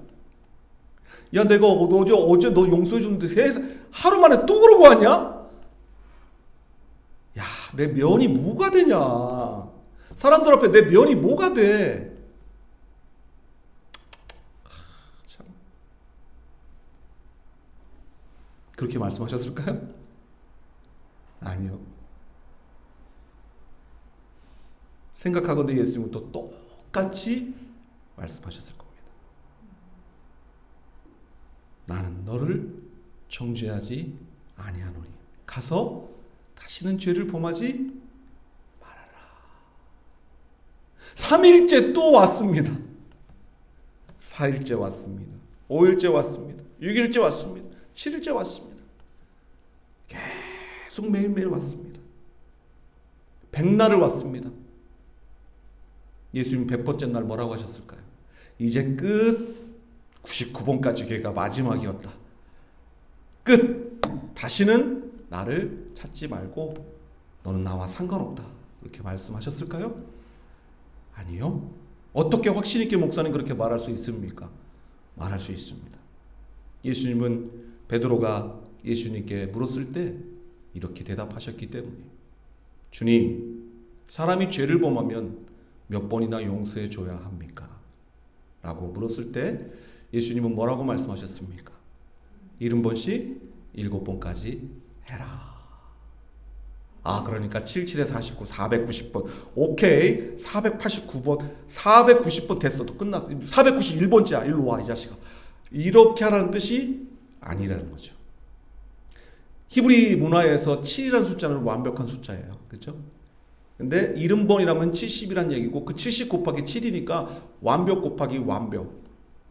야, 내가 어제 너 용서해 줬는데 하루 만에 또 그러고 왔냐? 야, 내 면이 뭐가 되냐? 사람들 앞에 내 면이 뭐가 돼? 참. 그렇게 말씀하셨을까요? 아니요. 생각하건대 예수님은 또 똑같이 말씀하셨을 겁니다. 나는 너를 정죄하지 아니하노니 가서 다시는 죄를 범하지 말아라. 3일째 또 왔습니다. 4일째 왔습니다. 5일째 왔습니다. 6일째 왔습니다. 7일째 왔습니다. 계속 매일매일 왔습니다. 백날을 왔습니다. 예수님 100번째 날 뭐라고 하셨을까요? 이제 끝. 99번까지 걔가 마지막이었다. 끝. 다시는 나를 찾지 말고 너는 나와 상관없다. 그렇게 말씀하셨을까요? 아니요. 어떻게 확신 있게 목사님 그렇게 말할 수 있습니까? 말할 수 있습니다. 예수님은 베드로가 예수님께 물었을 때 이렇게 대답하셨기 때문에 주님, 사람이 죄를 범하면 몇 번이나 용서해 줘야 합니까? 라고 물었을 때 예수님은 뭐라고 말씀하셨습니까? 70번씩 7번까지 해라. 그러니까 77에 49, 490번. 오케이. 489번, 490번 됐어도 끝났어. 491번째야. 일로 와, 이 자식아. 이렇게 하라는 뜻이 아니라는 거죠. 히브리 문화에서 7이라는 숫자는 완벽한 숫자예요. 그렇죠? 근데 70번이라면 70이란 얘기고 그 70 곱하기 7이니까 완벽 곱하기 완벽.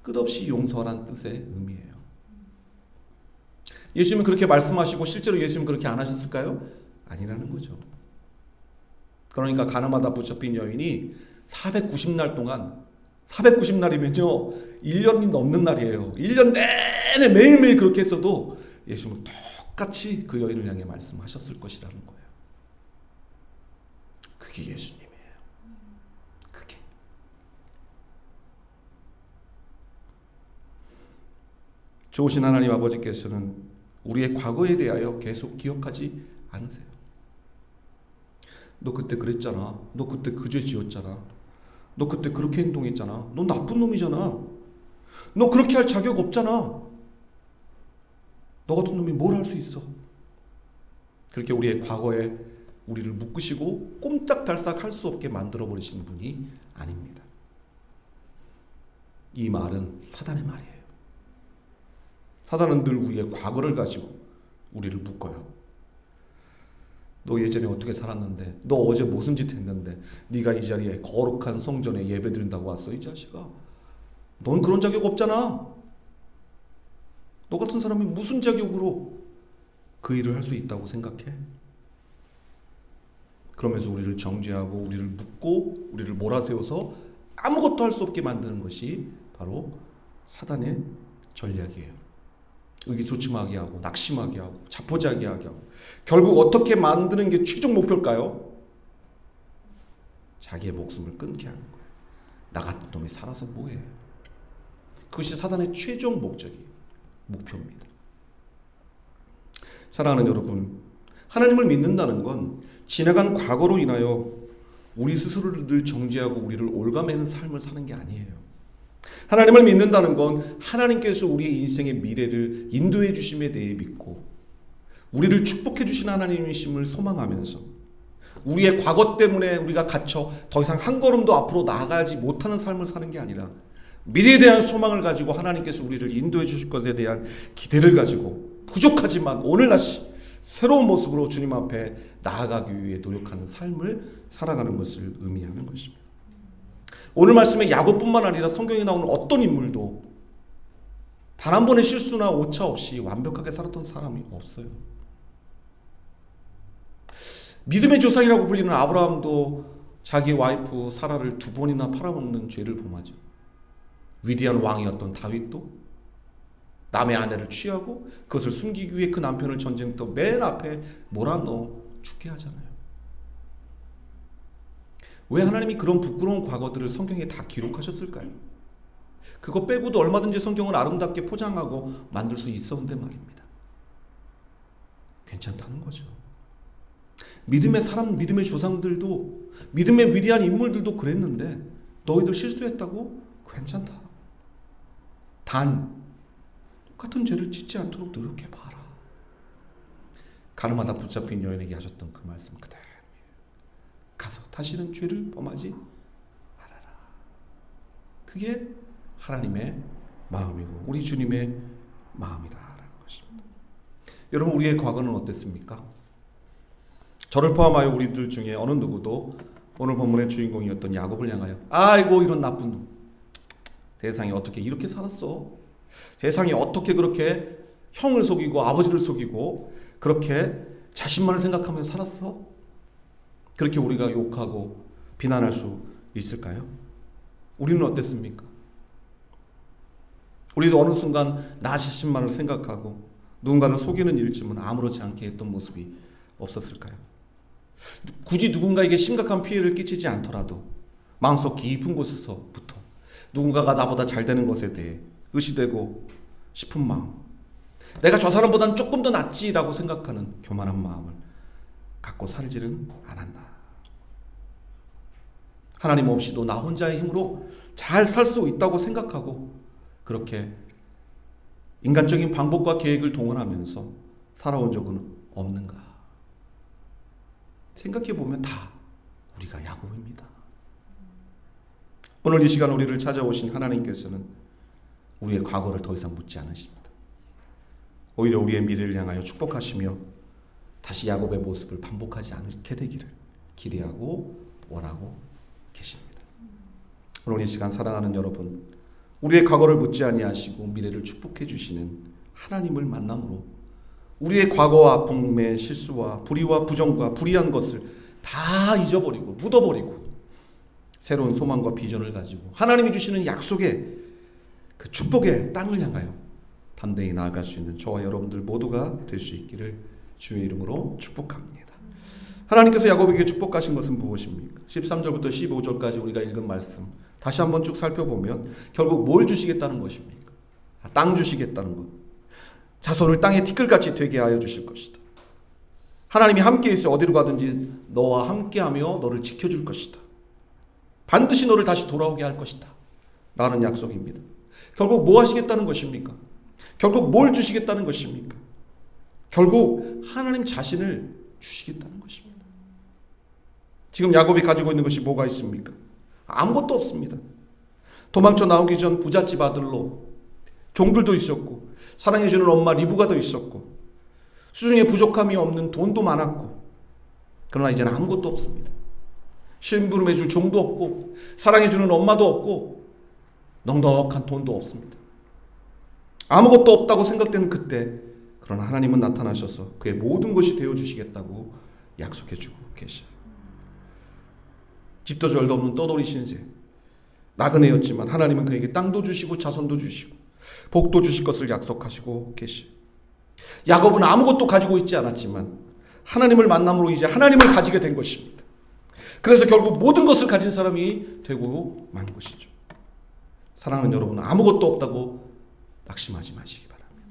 끝없이 용서라는 뜻의 의미예요. 예수님은 그렇게 말씀하시고 실제로 예수님은 그렇게 안 하셨을까요? 아니라는 거죠. 그러니까 가늠하다 붙잡힌 여인이 490날 동안 490날이면요 1년이 넘는 날이에요. 1년 내내 매일매일 그렇게 했어도 예수님은 똑같이 그 여인을 향해 말씀하셨을 것이라는 거예요. 그게 예수님이에요. 그게. 좋으신 하나님 아버지께서는 우리의 과거에 대하여 계속 기억하지 않으세요. 너 그때 그랬잖아. 너 그때 그 죄 지었잖아. 너 그때 그렇게 행동했잖아. 너 나쁜 놈이잖아. 너 그렇게 할 자격 없잖아. 너 같은 놈이 뭘 할 수 있어? 그렇게 우리의 과거에 우리를 묶으시고 꼼짝달싹 할 수 없게 만들어버리시는 분이 아닙니다. 이 말은 사단의 말이에요. 사단은 늘 우리의 과거를 가지고 우리를 묶어요. 너 예전에 어떻게 살았는데, 너 어제 무슨 짓 했는데, 네가 이 자리에 거룩한 성전에 예배 드린다고 왔어, 이 자식아. 넌 그런 자격 없잖아. 너 같은 사람이 무슨 자격으로 그 일을 할 수 있다고 생각해? 그러면서 우리를 정죄하고 우리를 묶고 우리를 몰아세워서 아무것도 할 수 없게 만드는 것이 바로 사단의 전략이에요. 의기소침하게 하고 낙심하게 하고 자포자기하게 하고 결국 어떻게 만드는 게 최종 목표일까요? 자기의 목숨을 끊게 하는 거예요. 나 같은 놈이 살아서 뭐해? 그것이 사단의 최종 목표입니다. 사랑하는 여러분, 하나님을 믿는다는 건 지나간 과거로 인하여 우리 스스로를 늘 정죄하고 우리를 올가매는 삶을 사는 게 아니에요. 하나님을 믿는다는 건 하나님께서 우리의 인생의 미래를 인도해 주심에 대해 믿고 우리를 축복해 주신 하나님이심을 소망하면서 우리의 과거 때문에 우리가 갇혀 더 이상 한 걸음도 앞으로 나아가지 못하는 삶을 사는 게 아니라 미래에 대한 소망을 가지고 하나님께서 우리를 인도해 주실 것에 대한 기대를 가지고 부족하지만 오늘날씨 새로운 모습으로 주님 앞에 나아가기 위해 노력하는 삶을 살아가는 것을 의미하는 것입니다. 오늘 말씀에 야곱뿐만 아니라 성경에 나오는 어떤 인물도 단 한 번의 실수나 오차 없이 완벽하게 살았던 사람이 없어요. 믿음의 조상이라고 불리는 아브라함도 자기 와이프 사라를 2번이나 팔아먹는 죄를 범하죠. 위대한 왕이었던 다윗도 남의 아내를 취하고 그것을 숨기기 위해 그 남편을 전쟁터 맨 앞에 몰아넣어 죽게 하잖아요. 왜 하나님이 그런 부끄러운 과거들을 성경에 다 기록하셨을까요? 그거 빼고도 얼마든지 성경을 아름답게 포장하고 만들 수 있었는데 말입니다. 괜찮다는 거죠. 믿음의 사람, 믿음의 조상들도 믿음의 위대한 인물들도 그랬는데 너희들 실수했다고? 괜찮다. 단 똑같은 죄를 짓지 않도록 노력해봐라. 가늠하다 붙잡힌 여인에게 하셨던 그 말씀 그대로 가서 다시는 죄를 범하지 말아라. 그게 하나님의 마음이고 우리 주님의 마음이다라는 것입니다. 여러분, 우리의 과거는 어땠습니까? 저를 포함하여 우리들 중에 어느 누구도 오늘 본문의 주인공이었던 야곱을 향하여 아이고 이런 나쁜 놈, 세상에 어떻게 이렇게 살았어? 세상에 어떻게 그렇게 형을 속이고 아버지를 속이고 그렇게 자신만을 생각하며 살았어? 그렇게 우리가 욕하고 비난할 수 있을까요? 우리는 어땠습니까? 우리도 어느 순간 나 자신만을 생각하고 누군가를 속이는 일쯤은 아무렇지 않게 했던 모습이 없었을까요? 굳이 누군가에게 심각한 피해를 끼치지 않더라도 마음속 깊은 곳에서부터 누군가가 나보다 잘 되는 것에 대해 의시되고 싶은 마음, 내가 저 사람보다는 조금 더 낫지라고 생각하는 교만한 마음을 갖고 살지는 않았나. 하나님 없이도 나 혼자의 힘으로 잘 살 수 있다고 생각하고 그렇게 인간적인 방법과 계획을 동원하면서 살아온 적은 없는가. 생각해보면 다 우리가 야곱입니다. 오늘 이 시간 우리를 찾아오신 하나님께서는 우리의 과거를 더 이상 묻지 않으십니다. 오히려 우리의 미래를 향하여 축복하시며 다시 야곱의 모습을 반복하지 않게 되기를 기대하고 원하고 계십니다. 오늘 이 시간 사랑하는 여러분, 우리의 과거를 묻지 아니하시고 미래를 축복해 주시는 하나님을 만남으로 우리의 과거와 아픔의 실수와 불의와 부정과 불의한 것을 다 잊어버리고 묻어버리고 새로운 소망과 비전을 가지고 하나님이 주시는 약속의 그 축복의 땅을 향하여 담대히 나아갈 수 있는 저와 여러분들 모두가 될 수 있기를 주의 이름으로 축복합니다. 하나님께서 야곱에게 축복하신 것은 무엇입니까? 13절부터 15절까지 우리가 읽은 말씀 다시 한번 쭉 살펴보면 결국 뭘 주시겠다는 것입니까? 땅 주시겠다는 것. 자손을 땅의 티끌같이 되게 하여 주실 것이다. 하나님이 함께 있어 어디로 가든지 너와 함께하며 너를 지켜줄 것이다. 반드시 너를 다시 돌아오게 할 것이다. 라는 약속입니다. 결국 뭐 하시겠다는 것입니까? 결국 뭘 주시겠다는 것입니까? 결국 하나님 자신을 주시겠다는 것입니다. 지금 야곱이 가지고 있는 것이 뭐가 있습니까? 아무것도 없습니다. 도망쳐 나오기 전 부잣집 아들로 종들도 있었고 사랑해주는 엄마 리브가도 있었고 수중에 부족함이 없는 돈도 많았고 그러나 이제는 아무것도 없습니다. 심부름해줄 종도 없고 사랑해주는 엄마도 없고 넉넉한 돈도 없습니다. 아무것도 없다고 생각되는 그때 그러나 하나님은 나타나셔서 그의 모든 것이 되어주시겠다고 약속해주고 계셔요. 집도 절도 없는 떠돌이 신세 나그네였지만 하나님은 그에게 땅도 주시고 자손도 주시고 복도 주실 것을 약속하시고 계셔요. 야곱은 아무것도 가지고 있지 않았지만 하나님을 만남으로 이제 하나님을 가지게 된 것입니다. 그래서 결국 모든 것을 가진 사람이 되고 만 것이죠. 사랑하는 여러분, 아무것도 없다고 낙심하지 마시기 바랍니다.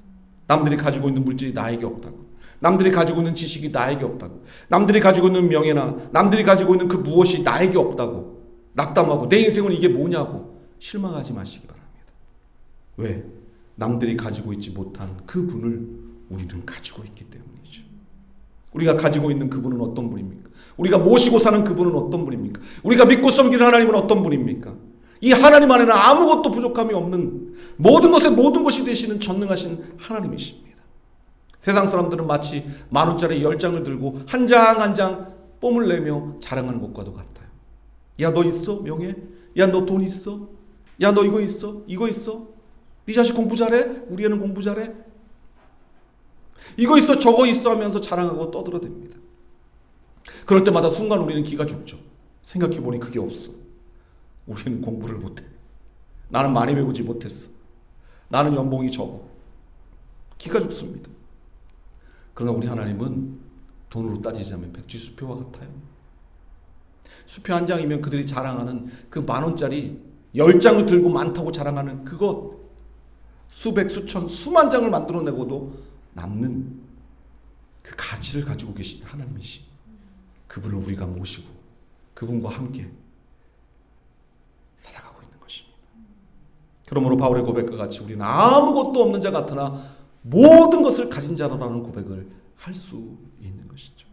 남들이 가지고 있는 물질이 나에게 없다고, 남들이 가지고 있는 지식이 나에게 없다고, 남들이 가지고 있는 명예나 남들이 가지고 있는 그 무엇이 나에게 없다고 낙담하고 내 인생은 이게 뭐냐고 실망하지 마시기 바랍니다. 왜? 남들이 가지고 있지 못한 그 분을 우리는 가지고 있기 때문이죠. 우리가 가지고 있는 그분은 어떤 분입니까? 우리가 모시고 사는 그분은 어떤 분입니까? 우리가 믿고 섬기는 하나님은 어떤 분입니까? 이 하나님 안에는 아무것도 부족함이 없는 모든 것에 모든 것이 되시는 전능하신 하나님이십니다. 세상 사람들은 마치 10,000원짜리 10장을 들고 한 장 한 장 뽐을 내며 자랑하는 것과도 같아요. 야, 너 있어? 명예? 야, 너 돈 있어? 야, 너 이거 있어? 이거 있어? 네 자식 공부 잘해? 우리 애는 공부 잘해? 이거 있어 저거 있어 하면서 자랑하고 떠들어댑니다. 그럴 때마다 순간 우리는 기가 죽죠. 생각해보니 그게 없어. 우리는 공부를 못해. 나는 많이 배우지 못했어. 나는 연봉이 적어. 기가 죽습니다. 그러나 우리 하나님은 돈으로 따지자면 백지수표와 같아요. 수표 한 장이면 그들이 자랑하는 그 10,000원짜리 10장을 들고 많다고 자랑하는 그것 수백 수천 수만 장을 만들어내고도 남는 그 가치를 가지고 계신 하나님이신 그분을 우리가 모시고 그분과 함께 살아가고 있는 것입니다. 그러므로 바울의 고백과 같이 우리는 아무것도 없는 자 같으나 모든 것을 가진 자라는 고백을 할 수 있는 것이죠.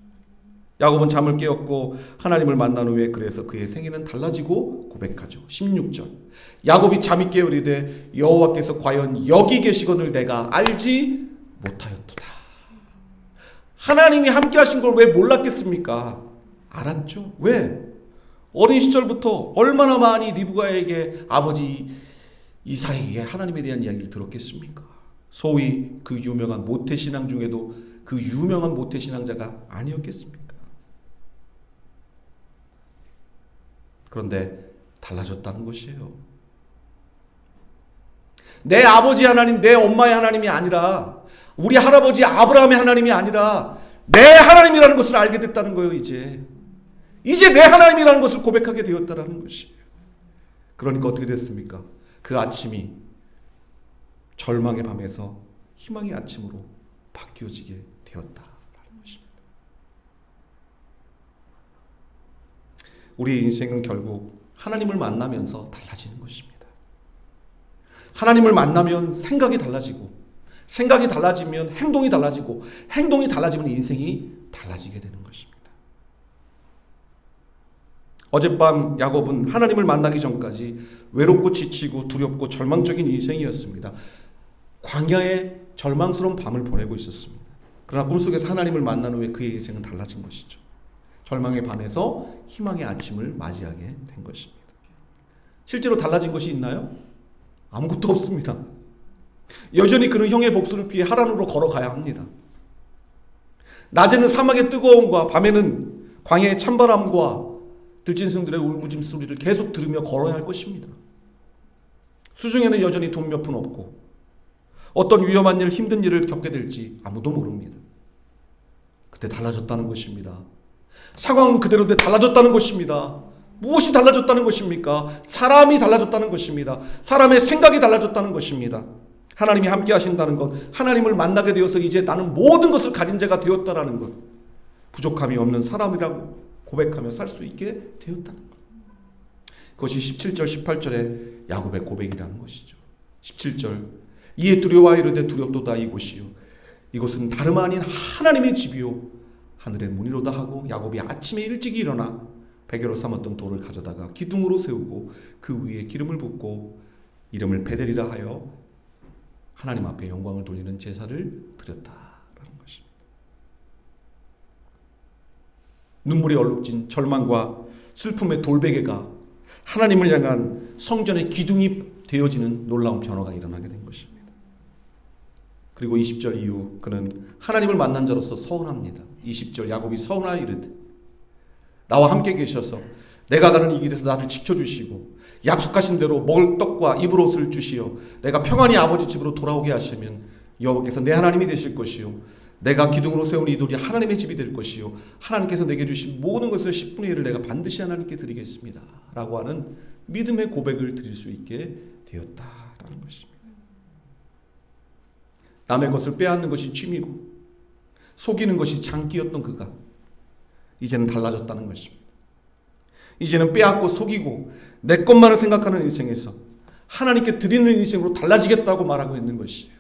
야곱은 잠을 깨었고 하나님을 만난 후에 그래서 그의 생애는 달라지고 고백하죠. 16절 야곱이 잠이 깨어 이르되 여호와께서 과연 여기 계시거늘 내가 알지 못하였도다. 하나님이 함께 하신 걸 왜 몰랐겠습니까? 알았죠. 왜? 어린 시절부터 얼마나 많이 리브가에게 아버지 이삭에게 하나님에 대한 이야기를 들었겠습니까? 소위 그 유명한 모태신앙 중에도 그 유명한 모태신앙자가 아니었겠습니까? 그런데 달라졌다는 것이에요. 내 아버지 하나님, 내 엄마의 하나님이 아니라, 우리 할아버지 아브라함의 하나님이 아니라 내 하나님이라는 것을 알게 됐다는 거예요. 이제 내 하나님이라는 것을 고백하게 되었다는 것이에요. 그러니까 어떻게 됐습니까? 그 아침이 절망의 밤에서 희망의 아침으로 바뀌어지게 되었다라는 것입니다. 우리의 인생은 결국 하나님을 만나면서 달라지는 것입니다. 하나님을 만나면 생각이 달라지고, 생각이 달라지면 행동이 달라지고, 행동이 달라지면 인생이 달라지게 되는 것입니다. 어젯밤 야곱은 하나님을 만나기 전까지 외롭고 지치고 두렵고 절망적인 인생이었습니다. 광야에 절망스러운 밤을 보내고 있었습니다. 그러나 꿈속에서 하나님을 만난 후에 그의 인생은 달라진 것이죠. 절망의 밤에서 희망의 아침을 맞이하게 된 것입니다. 실제로 달라진 것이 있나요? 아무것도 없습니다. 여전히 그는 형의 복수를 피해 하란으로 걸어가야 합니다. 낮에는 사막의 뜨거움과 밤에는 광야의 찬바람과 들짐승들의 울부짖음 소리를 계속 들으며 걸어야 할 것입니다. 수중에는 여전히 돈 몇 푼 없고 어떤 위험한 일, 힘든 일을 겪게 될지 아무도 모릅니다. 그때 달라졌다는 것입니다. 상황은 그대로인데 달라졌다는 것입니다. 무엇이 달라졌다는 것입니까? 사람이 달라졌다는 것입니다. 사람의 생각이 달라졌다는 것입니다. 하나님이 함께 하신다는 것, 하나님을 만나게 되어서 이제 나는 모든 것을 가진 자가 되었다라는 것, 부족함이 없는 사람이라고 고백하며 살 수 있게 되었다는 것. 그것이 17절, 18절의 야곱의 고백이라는 것이죠. 17절, 이에 두려워 이르되 두렵도다 이곳이요 이곳은 다름 아닌 하나님의 집이요 하늘의 문이로다 하고 야곱이 아침에 일찍이 일어나 베개로 삼았던 돌을 가져다가 기둥으로 세우고 그 위에 기름을 붓고 이름을 베델이라 하여 하나님 앞에 영광을 돌리는 제사를 드렸다라는 것입니다. 눈물이 얼룩진 절망과 슬픔의 돌베개가 하나님을 향한 성전의 기둥이 되어지는 놀라운 변화가 일어나게 된 것입니다. 그리고 20절 이후 그는 하나님을 만난 자로서 서운합니다. 20절 야곱이 서운하여 이르되 나와 함께 계셔서 내가 가는 이 길에서 나를 지켜주시고 약속하신 대로 먹을 떡과 입을 옷을 주시어 내가 평안히 아버지 집으로 돌아오게 하시면 여호와께서 내 하나님이 되실 것이요 내가 기둥으로 세운 이 돌이 하나님의 집이 될 것이요 하나님께서 내게 주신 모든 것을 10분의 1을 내가 반드시 하나님께 드리겠습니다 라고 하는 믿음의 고백을 드릴 수 있게 되었다라는 것입니다. 남의 것을 빼앗는 것이 취미고 속이는 것이 장기였던 그가 이제는 달라졌다는 것입니다. 이제는 빼앗고 속이고 내 것만을 생각하는 인생에서 하나님께 드리는 인생으로 달라지겠다고 말하고 있는 것이에요.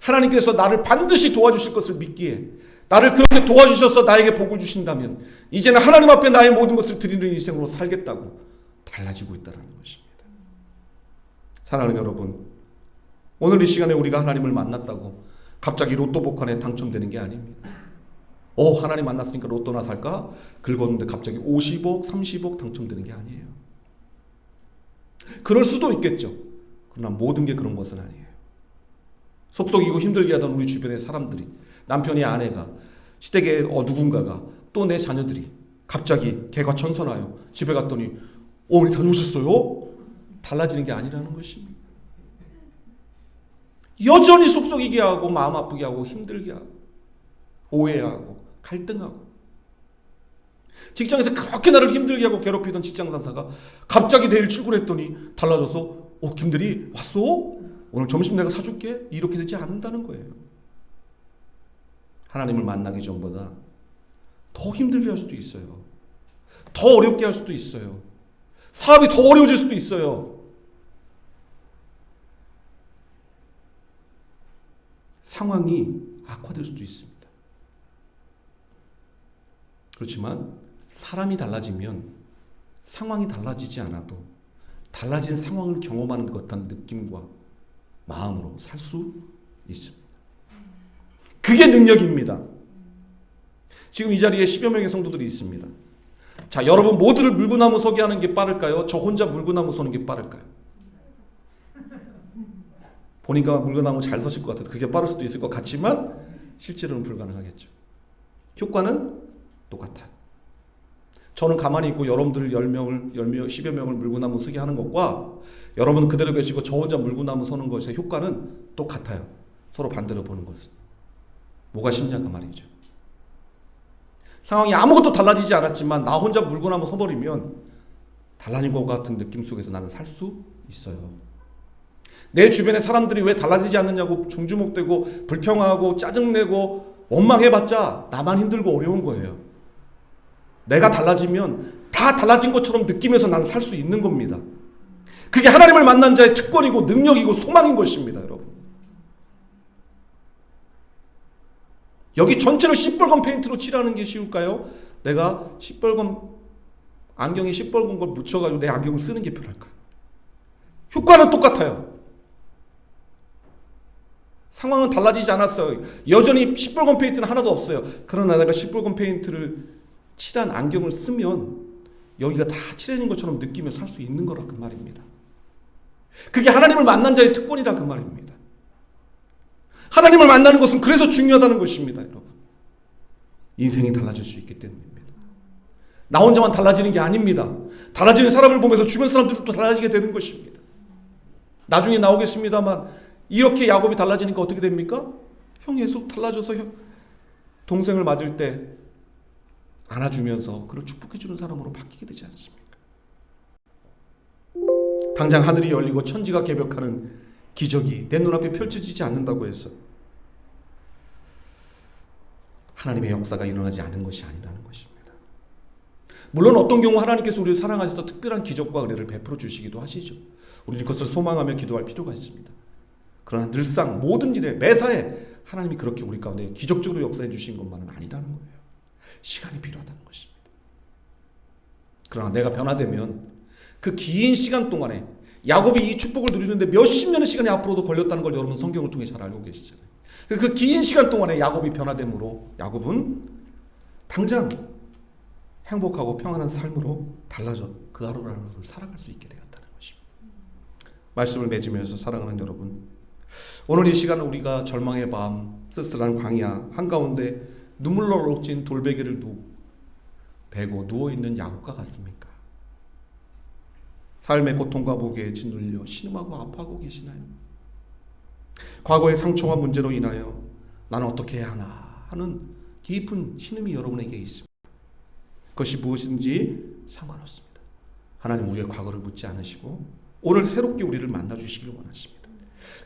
하나님께서 나를 반드시 도와주실 것을 믿기에 나를 그렇게 도와주셔서 나에게 복을 주신다면 이제는 하나님 앞에 나의 모든 것을 드리는 인생으로 살겠다고 달라지고 있다는 것입니다. 사랑하는 여러분, 오늘 이 시간에 우리가 하나님을 만났다고 갑자기 로또 복권에 당첨되는 게 아닙니다. 하나님 만났으니까 로또나 살까? 긁었는데 갑자기 50억, 30억 당첨되는 게 아니에요. 그럴 수도 있겠죠. 그러나 모든 게 그런 것은 아니에요. 속속이고 힘들게 하던 우리 주변의 사람들이, 남편이 아내가, 시댁의 누군가가, 또 내 자녀들이 갑자기 개과천선하여 집에 갔더니 어머니 다녀오셨어요? 달라지는 게 아니라는 것입니다. 여전히 속속이게 하고 마음 아프게 하고 힘들게 하고 오해하고 갈등하고 직장에서 그렇게 나를 힘들게 하고 괴롭히던 직장 상사가 갑자기 내일 출근했더니 달라져서 김대리 왔어? 오늘 점심 내가 사줄게? 이렇게 되지 않는다는 거예요. 하나님을 만나기 전보다 더 힘들게 할 수도 있어요. 더 어렵게 할 수도 있어요. 사업이 더 어려워질 수도 있어요. 상황이 악화될 수도 있습니다. 그렇지만 사람이 달라지면 상황이 달라지지 않아도 달라진 상황을 경험하는 듯한 느낌과 마음으로 살 수 있습니다. 그게 능력입니다. 지금 이 자리에 10여 명의 성도들이 있습니다. 자, 여러분 모두를 물구나무 서게 하는 게 빠를까요? 저 혼자 물구나무 서는 게 빠를까요? 보니까 물구나무 잘 서실 것 같아요. 그게 빠를 수도 있을 것 같지만 실제로는 불가능하겠죠. 효과는 똑같아요. 저는 가만히 있고 여러분들 10명을 10여 명을 물구나무 서게 하는 것과 여러분은 그대로 계시고 저 혼자 물구나무 서는 것의 효과는 똑같아요. 서로 반대로 보는 것은. 뭐가 쉽냐 그 말이죠. 상황이 아무것도 달라지지 않았지만 나 혼자 물구나무 서버리면 달라진 것 같은 느낌 속에서 나는 살 수 있어요. 내 주변의 사람들이 왜 달라지지 않느냐고 중주목되고 불평하고 짜증내고 원망해봤자 나만 힘들고 어려운 거예요. 내가 달라지면 다 달라진 것처럼 느끼면서 나는 살 수 있는 겁니다. 그게 하나님을 만난 자의 특권이고 능력이고 소망인 것입니다, 여러분. 여기 전체를 시뻘건 페인트로 칠하는 게 쉬울까요? 내가 안경에 시뻘건 걸 묻혀가지고 내 안경을 쓰는 게 편할까? 효과는 똑같아요. 상황은 달라지지 않았어요. 여전히 시뻘건 페인트는 하나도 없어요. 그러나 내가 시뻘건 페인트를 칠한 안경을 쓰면 여기가 다 칠해진 것처럼 느끼며 살 수 있는 거라 그 말입니다. 그게 하나님을 만난 자의 특권이라 그 말입니다. 하나님을 만나는 것은 그래서 중요하다는 것입니다, 여러분. 인생이 달라질 수 있기 때문입니다. 나 혼자만 달라지는 게 아닙니다. 달라지는 사람을 보면서 주변 사람들도 달라지게 되는 것입니다. 나중에 나오겠습니다만 이렇게 야곱이 달라지니까 어떻게 됩니까? 형 예수 달라져서 동생을 맞을 때 안아주면서 그를 축복해주는 사람으로 바뀌게 되지 않습니까? 당장 하늘이 열리고 천지가 개벽하는 기적이 내 눈앞에 펼쳐지지 않는다고 해서 하나님의 역사가 일어나지 않은 것이 아니라는 것입니다. 물론 어떤 경우 하나님께서 우리를 사랑하셔서 특별한 기적과 은혜를 베풀어 주시기도 하시죠. 우리는 그것을 소망하며 기도할 필요가 있습니다. 그러나 늘상 모든 일에 매사에 하나님이 그렇게 우리 가운데 기적적으로 역사해 주신 것만은 아니라는 거예요. 시간이 필요하다는 것입니다. 그러나 내가 변화되면 그 긴 시간 동안에 야곱이 이 축복을 누리는데 몇십 년의 시간이 앞으로도 걸렸다는 걸 여러분 성경을 통해 잘 알고 계시잖아요. 그 긴 시간 동안에 야곱이 변화됨으로 야곱은 당장 행복하고 평안한 삶으로 달라져 그 하루라는 것을 살아갈 수 있게 되었다는 것입니다. 말씀을 맺으면서 사랑하는 여러분, 오늘 이 시간은 우리가 절망의 밤, 쓸쓸한 광야 한가운데 눈물로 얼룩진 돌베개를 베고 누워있는 야곱과 같습니까? 삶의 고통과 무게에 짓눌려 신음하고 아파하고 계시나요? 과거의 상처와 문제로 인하여 나는 어떻게 해야 하나 하는 깊은 신음이 여러분에게 있습니다. 그것이 무엇인지 상관없습니다. 하나님 우리의 과거를 묻지 않으시고 오늘 새롭게 우리를 만나주시길 원하십니다.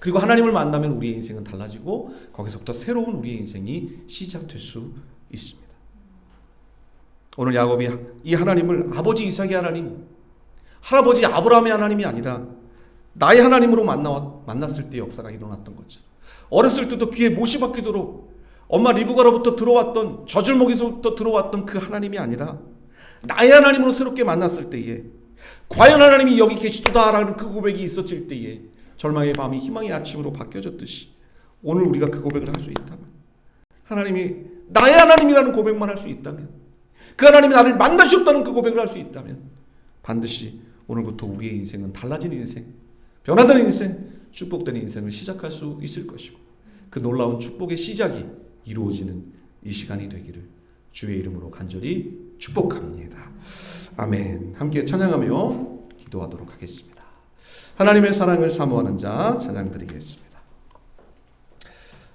그리고 하나님을 만나면 우리의 인생은 달라지고 거기서부터 새로운 우리의 인생이 시작될 수 있습니다. 오늘 야곱이 이 하나님을 아버지 이삭의 하나님, 할아버지 아브라함의 하나님이 아니라 나의 하나님으로 만났을 때 역사가 일어났던 거죠. 어렸을 때도 귀에 못이 박히도록 엄마 리브가로부터 들어왔던 젖을먹이서부터 들어왔던 그 하나님이 아니라 나의 하나님으로 새롭게 만났을 때에 과연 하나님이 여기 계시도다라는 그 고백이 있었을 때에 절망의 밤이 희망의 아침으로 바뀌어졌듯이 오늘 우리가 그 고백을 할 수 있다면, 하나님이 나의 하나님이라는 고백만 할 수 있다면, 그 하나님이 나를 만나셨다는 그 고백을 할 수 있다면 반드시 오늘부터 우리의 인생은 달라진 인생, 변화된 인생, 축복된 인생을 시작할 수 있을 것이고 그 놀라운 축복의 시작이 이루어지는 이 시간이 되기를 주의 이름으로 간절히 축복합니다. 아멘. 함께 찬양하며 기도하도록 하겠습니다. 하나님의 사랑을 사모하는 자 찬양 드리겠습니다.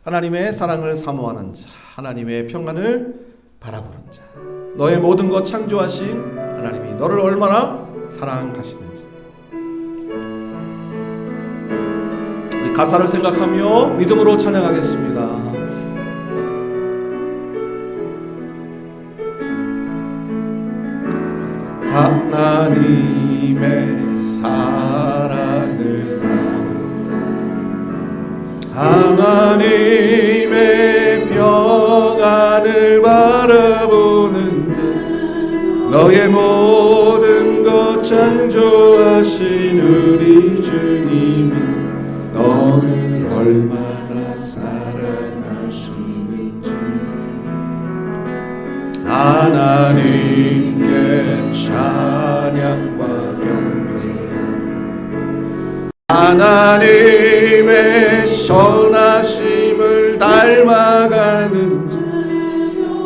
하나님의 사랑을 사모하는 자, 하나님의 평안을 바라보는 자, 너의 모든 것 창조하신 하나님이 너를 얼마나 사랑하시는지 우리 가사를 생각하며 믿음으로 찬양하겠습니다. 하나님의 사랑을 사모하는 하나님의 평안을 바라보는 자, 너의 모든 것 창조하신 우리 주님이 너를 얼마나 사랑하시는지 하나님께 찬양과 경배, 하나님의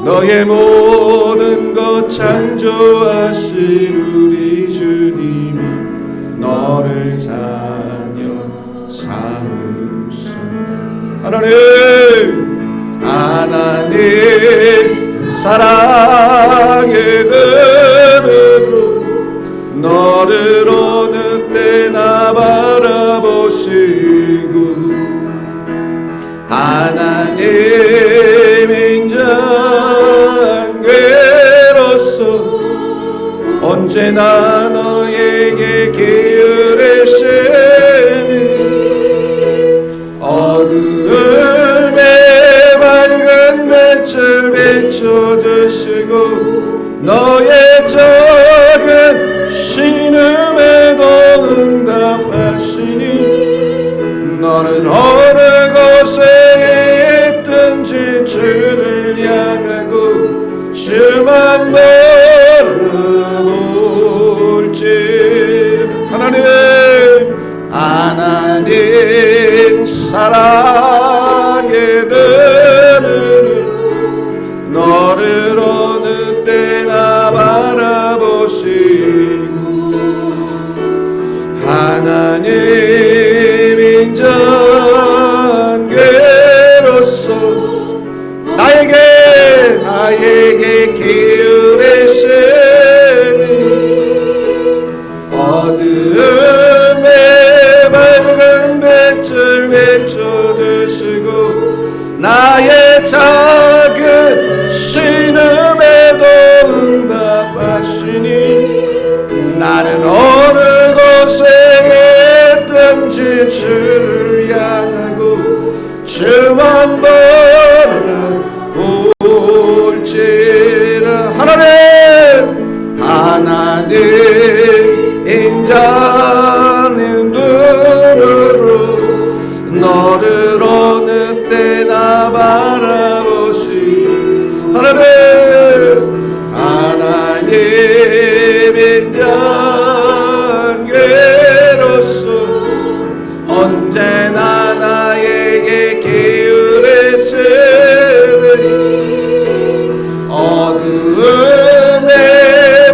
너의 모든 것 창조하신 우리 주님이 너를 자녀 삼으셨네. 하나님 사랑의 눈으로 너를 어느 때나 바라보시고 하나님 인자한계로서 언제나 너에게 기울이시는 어두움에 밝은 빛을 비춰주시고 너의 작은 신음에도 응답하시니 너는 어느 곳에 있든지 주를 향하고 주만 바라볼지. 하나님 사랑의 눈으로 너를 어느 때나 바라보시고 하나님 인자한계로서 나에게 기울이시니 어두움에 밝은 빛을 비춰주시고 나의 작은 신음에도 응답하시니 나는 어느 곳에 있든지 주를 향하고 주만 바라볼지라. 하나님 인자는 눈으로 너를 어느 때나 바라보시. 하나님 인자한계로서 언제나 나에게 기울이시니 어두움에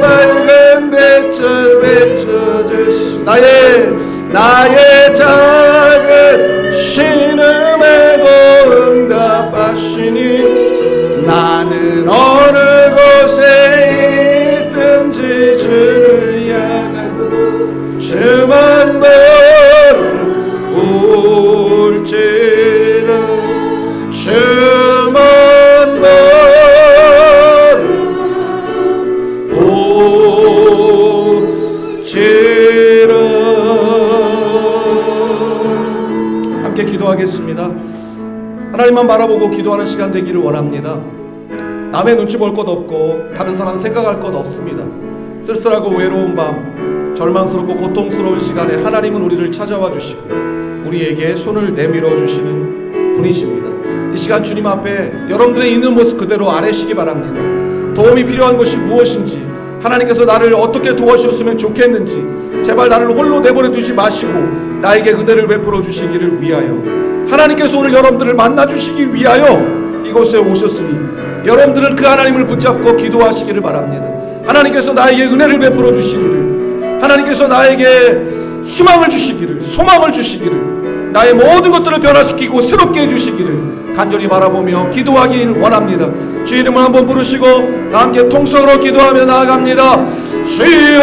밝은 빛을 비춰주시 나의 작은 신음에도 응답하시니 나는 어느 곳에 있든지 주를 향하고 주만 바라볼지라. 주만 바라볼지라. 함께 기도하겠습니다. 하나님만 바라보고 기도하는 시간 되기를 원합니다. 남의 눈치 볼 것 없고 다른 사람 생각할 것 없습니다. 쓸쓸하고 외로운 밤, 절망스럽고 고통스러운 시간에 하나님은 우리를 찾아와 주시고 우리에게 손을 내밀어 주시는 분이십니다. 이 시간 주님 앞에 여러분들의 있는 모습 그대로 아뢰시기 바랍니다. 도움이 필요한 것이 무엇인지, 하나님께서 나를 어떻게 도와주셨으면 좋겠는지, 제발 나를 홀로 내버려 두지 마시고 나에게 은혜를 베풀어 주시기를 위하여, 하나님께서 오늘 여러분들을 만나 주시기 위하여 이곳에 오셨으니 여러분들은 그 하나님을 붙잡고 기도하시기를 바랍니다. 하나님께서 나에게 은혜를 베풀어 주시기를, 하나님께서 나에게 희망을 주시기를, 소망을 주시기를, 나의 모든 것들을 변화시키고 새롭게 해주시기를 간절히 바라보며 기도하길 원합니다. 주 이름을 한번 부르시고 다 함께 통성으로 기도하며 나아갑니다. 주여